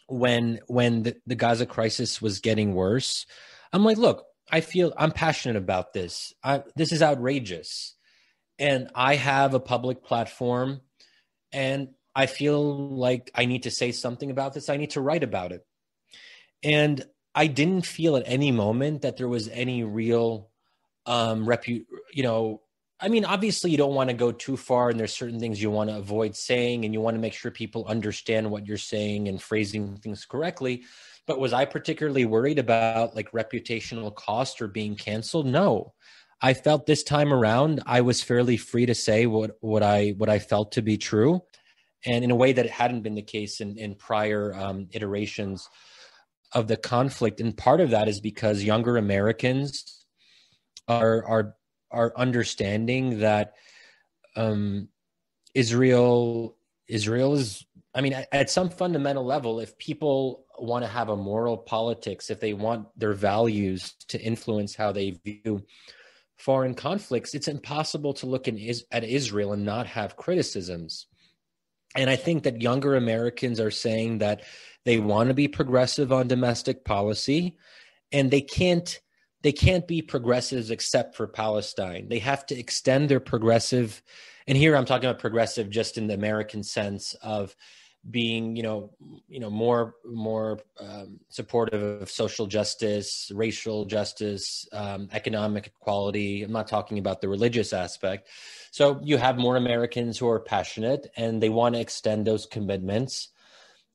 when the Gaza crisis was getting worse. I'm like, look, I'm passionate about this. This is outrageous. And I have a public platform, and I feel like I need to say something about this. I need to write about it. And I didn't feel at any moment that there was any real, I mean, obviously you don't want to go too far, and there's certain things you want to avoid saying, and you want to make sure people understand what you're saying and phrasing things correctly. But was I particularly worried about like reputational cost or being canceled? No. I felt this time around I was fairly free to say what I felt to be true, and in a way that it hadn't been the case in prior iterations of the conflict. And part of that is because younger Americans are understanding that Israel is, I mean, at some fundamental level, if people want to have a moral politics, if they want their values to influence how they view foreign conflicts, it's impossible to look at Israel and not have criticisms. And I think that younger Americans are saying that they want to be progressive on domestic policy, and they can't be progressives except for Palestine. They have to extend their progressive, and here I'm talking about progressive just in the American sense of being, more supportive of social justice, racial justice, economic equality. I'm not talking about the religious aspect. So you have more Americans who are passionate and they want to extend those commitments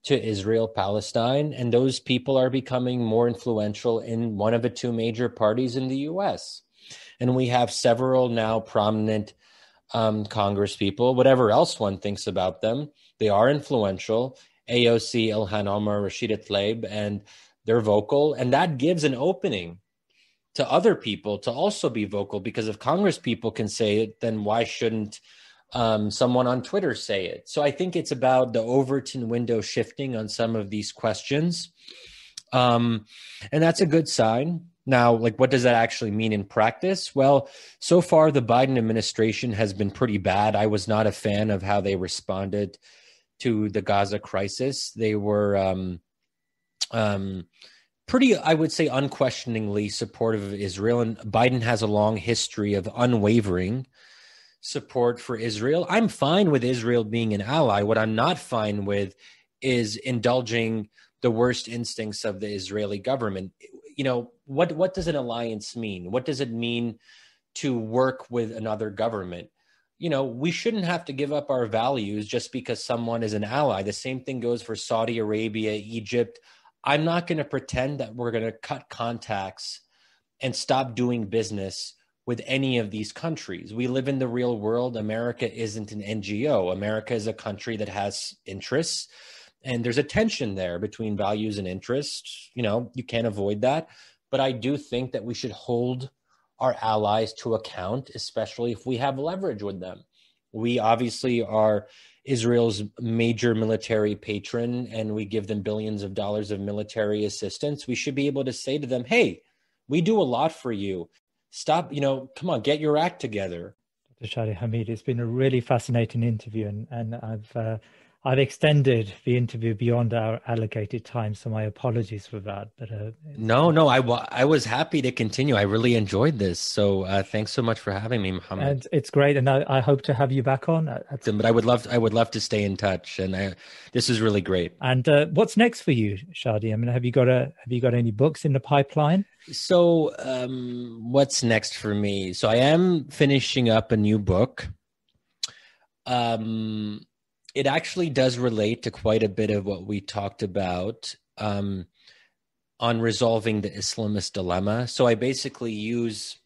to Israel, Palestine, and those people are becoming more influential in one of the two major parties in the U.S. And we have several now prominent Congress people, whatever else one thinks about them, they are influential. AOC, Ilhan Omar, Rashida Tlaib, and they're vocal. And that gives an opening to other people to also be vocal, because if Congress people can say it, then why shouldn't someone on Twitter say it? So I think it's about the Overton window shifting on some of these questions. And that's a good sign. Now, like, what does that actually mean in practice? Well, so far, the Biden administration has been pretty bad. I was not a fan of how they responded to the Gaza crisis. They were pretty, I would say, unquestioningly supportive of Israel. And Biden has a long history of unwavering support for Israel. I'm fine with Israel being an ally. What I'm not fine with is indulging the worst instincts of the Israeli government. What does an alliance mean? What does it mean to work with another government? We shouldn't have to give up our values just because someone is an ally. The same thing goes for Saudi Arabia, Egypt. I'm not going to pretend that we're going to cut contacts and stop doing business with any of these countries. We live in the real world. America isn't an NGO. America is a country that has interests. And there's a tension there between values and interests. You can't avoid that. But I do think that we should hold our allies to account, especially if we have leverage with them. We obviously are Israel's major military patron, and we give them billions of dollars of military assistance. We should be able to say to them, hey, we do a lot for you. Stop, come on, get your act together. Dr. Shadi Hamid, it's been a really fascinating interview, and I've extended the interview beyond our allocated time, so my apologies for that. But No, I was happy to continue. I really enjoyed this. So thanks so much for having me, Mohammed. And it's great, and I hope to have you back on. But I would love to stay in touch, and this is really great. And what's next for you, Shadi? I mean, have you got any books in the pipeline? So what's next for me? So I am finishing up a new book. It actually does relate to quite a bit of what we talked about on resolving the Islamist dilemma. So I basically use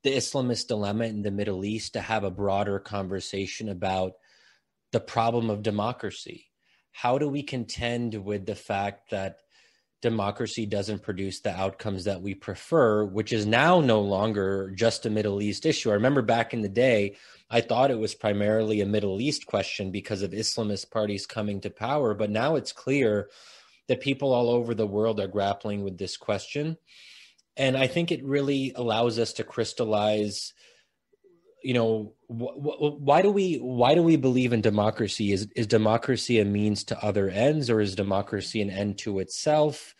the Islamist dilemma in the Middle East to have a broader conversation about the problem of democracy. How do we contend with the fact that democracy doesn't produce the outcomes that we prefer, which is now no longer just a Middle East issue? I remember back in the day, I thought it was primarily a Middle East question because of Islamist parties coming to power, but now it's clear that people all over the world are grappling with this question. And I think it really allows us to crystallize, why do we believe in democracy? Is democracy a means to other ends, or is democracy an end to itself?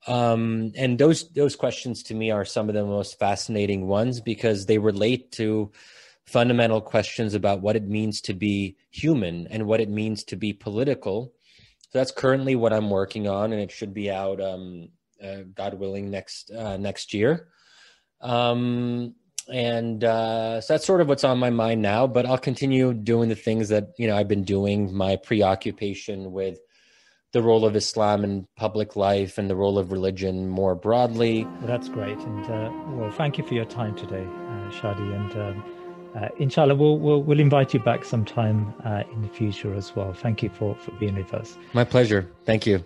And those questions to me are some of the most fascinating ones, because they relate to fundamental questions about what it means to be human and what it means to be political. So that's currently what I'm working on, and it should be out, God willing, next year. And so that's sort of what's on my mind now, but I'll continue doing the things that, I've been doing, my preoccupation with the role of Islam in public life and the role of religion more broadly. Well, that's great. And well, thank you for your time today, Shadi. And inshallah, we'll invite you back sometime in the future as well. Thank you for being with us. My pleasure. Thank you.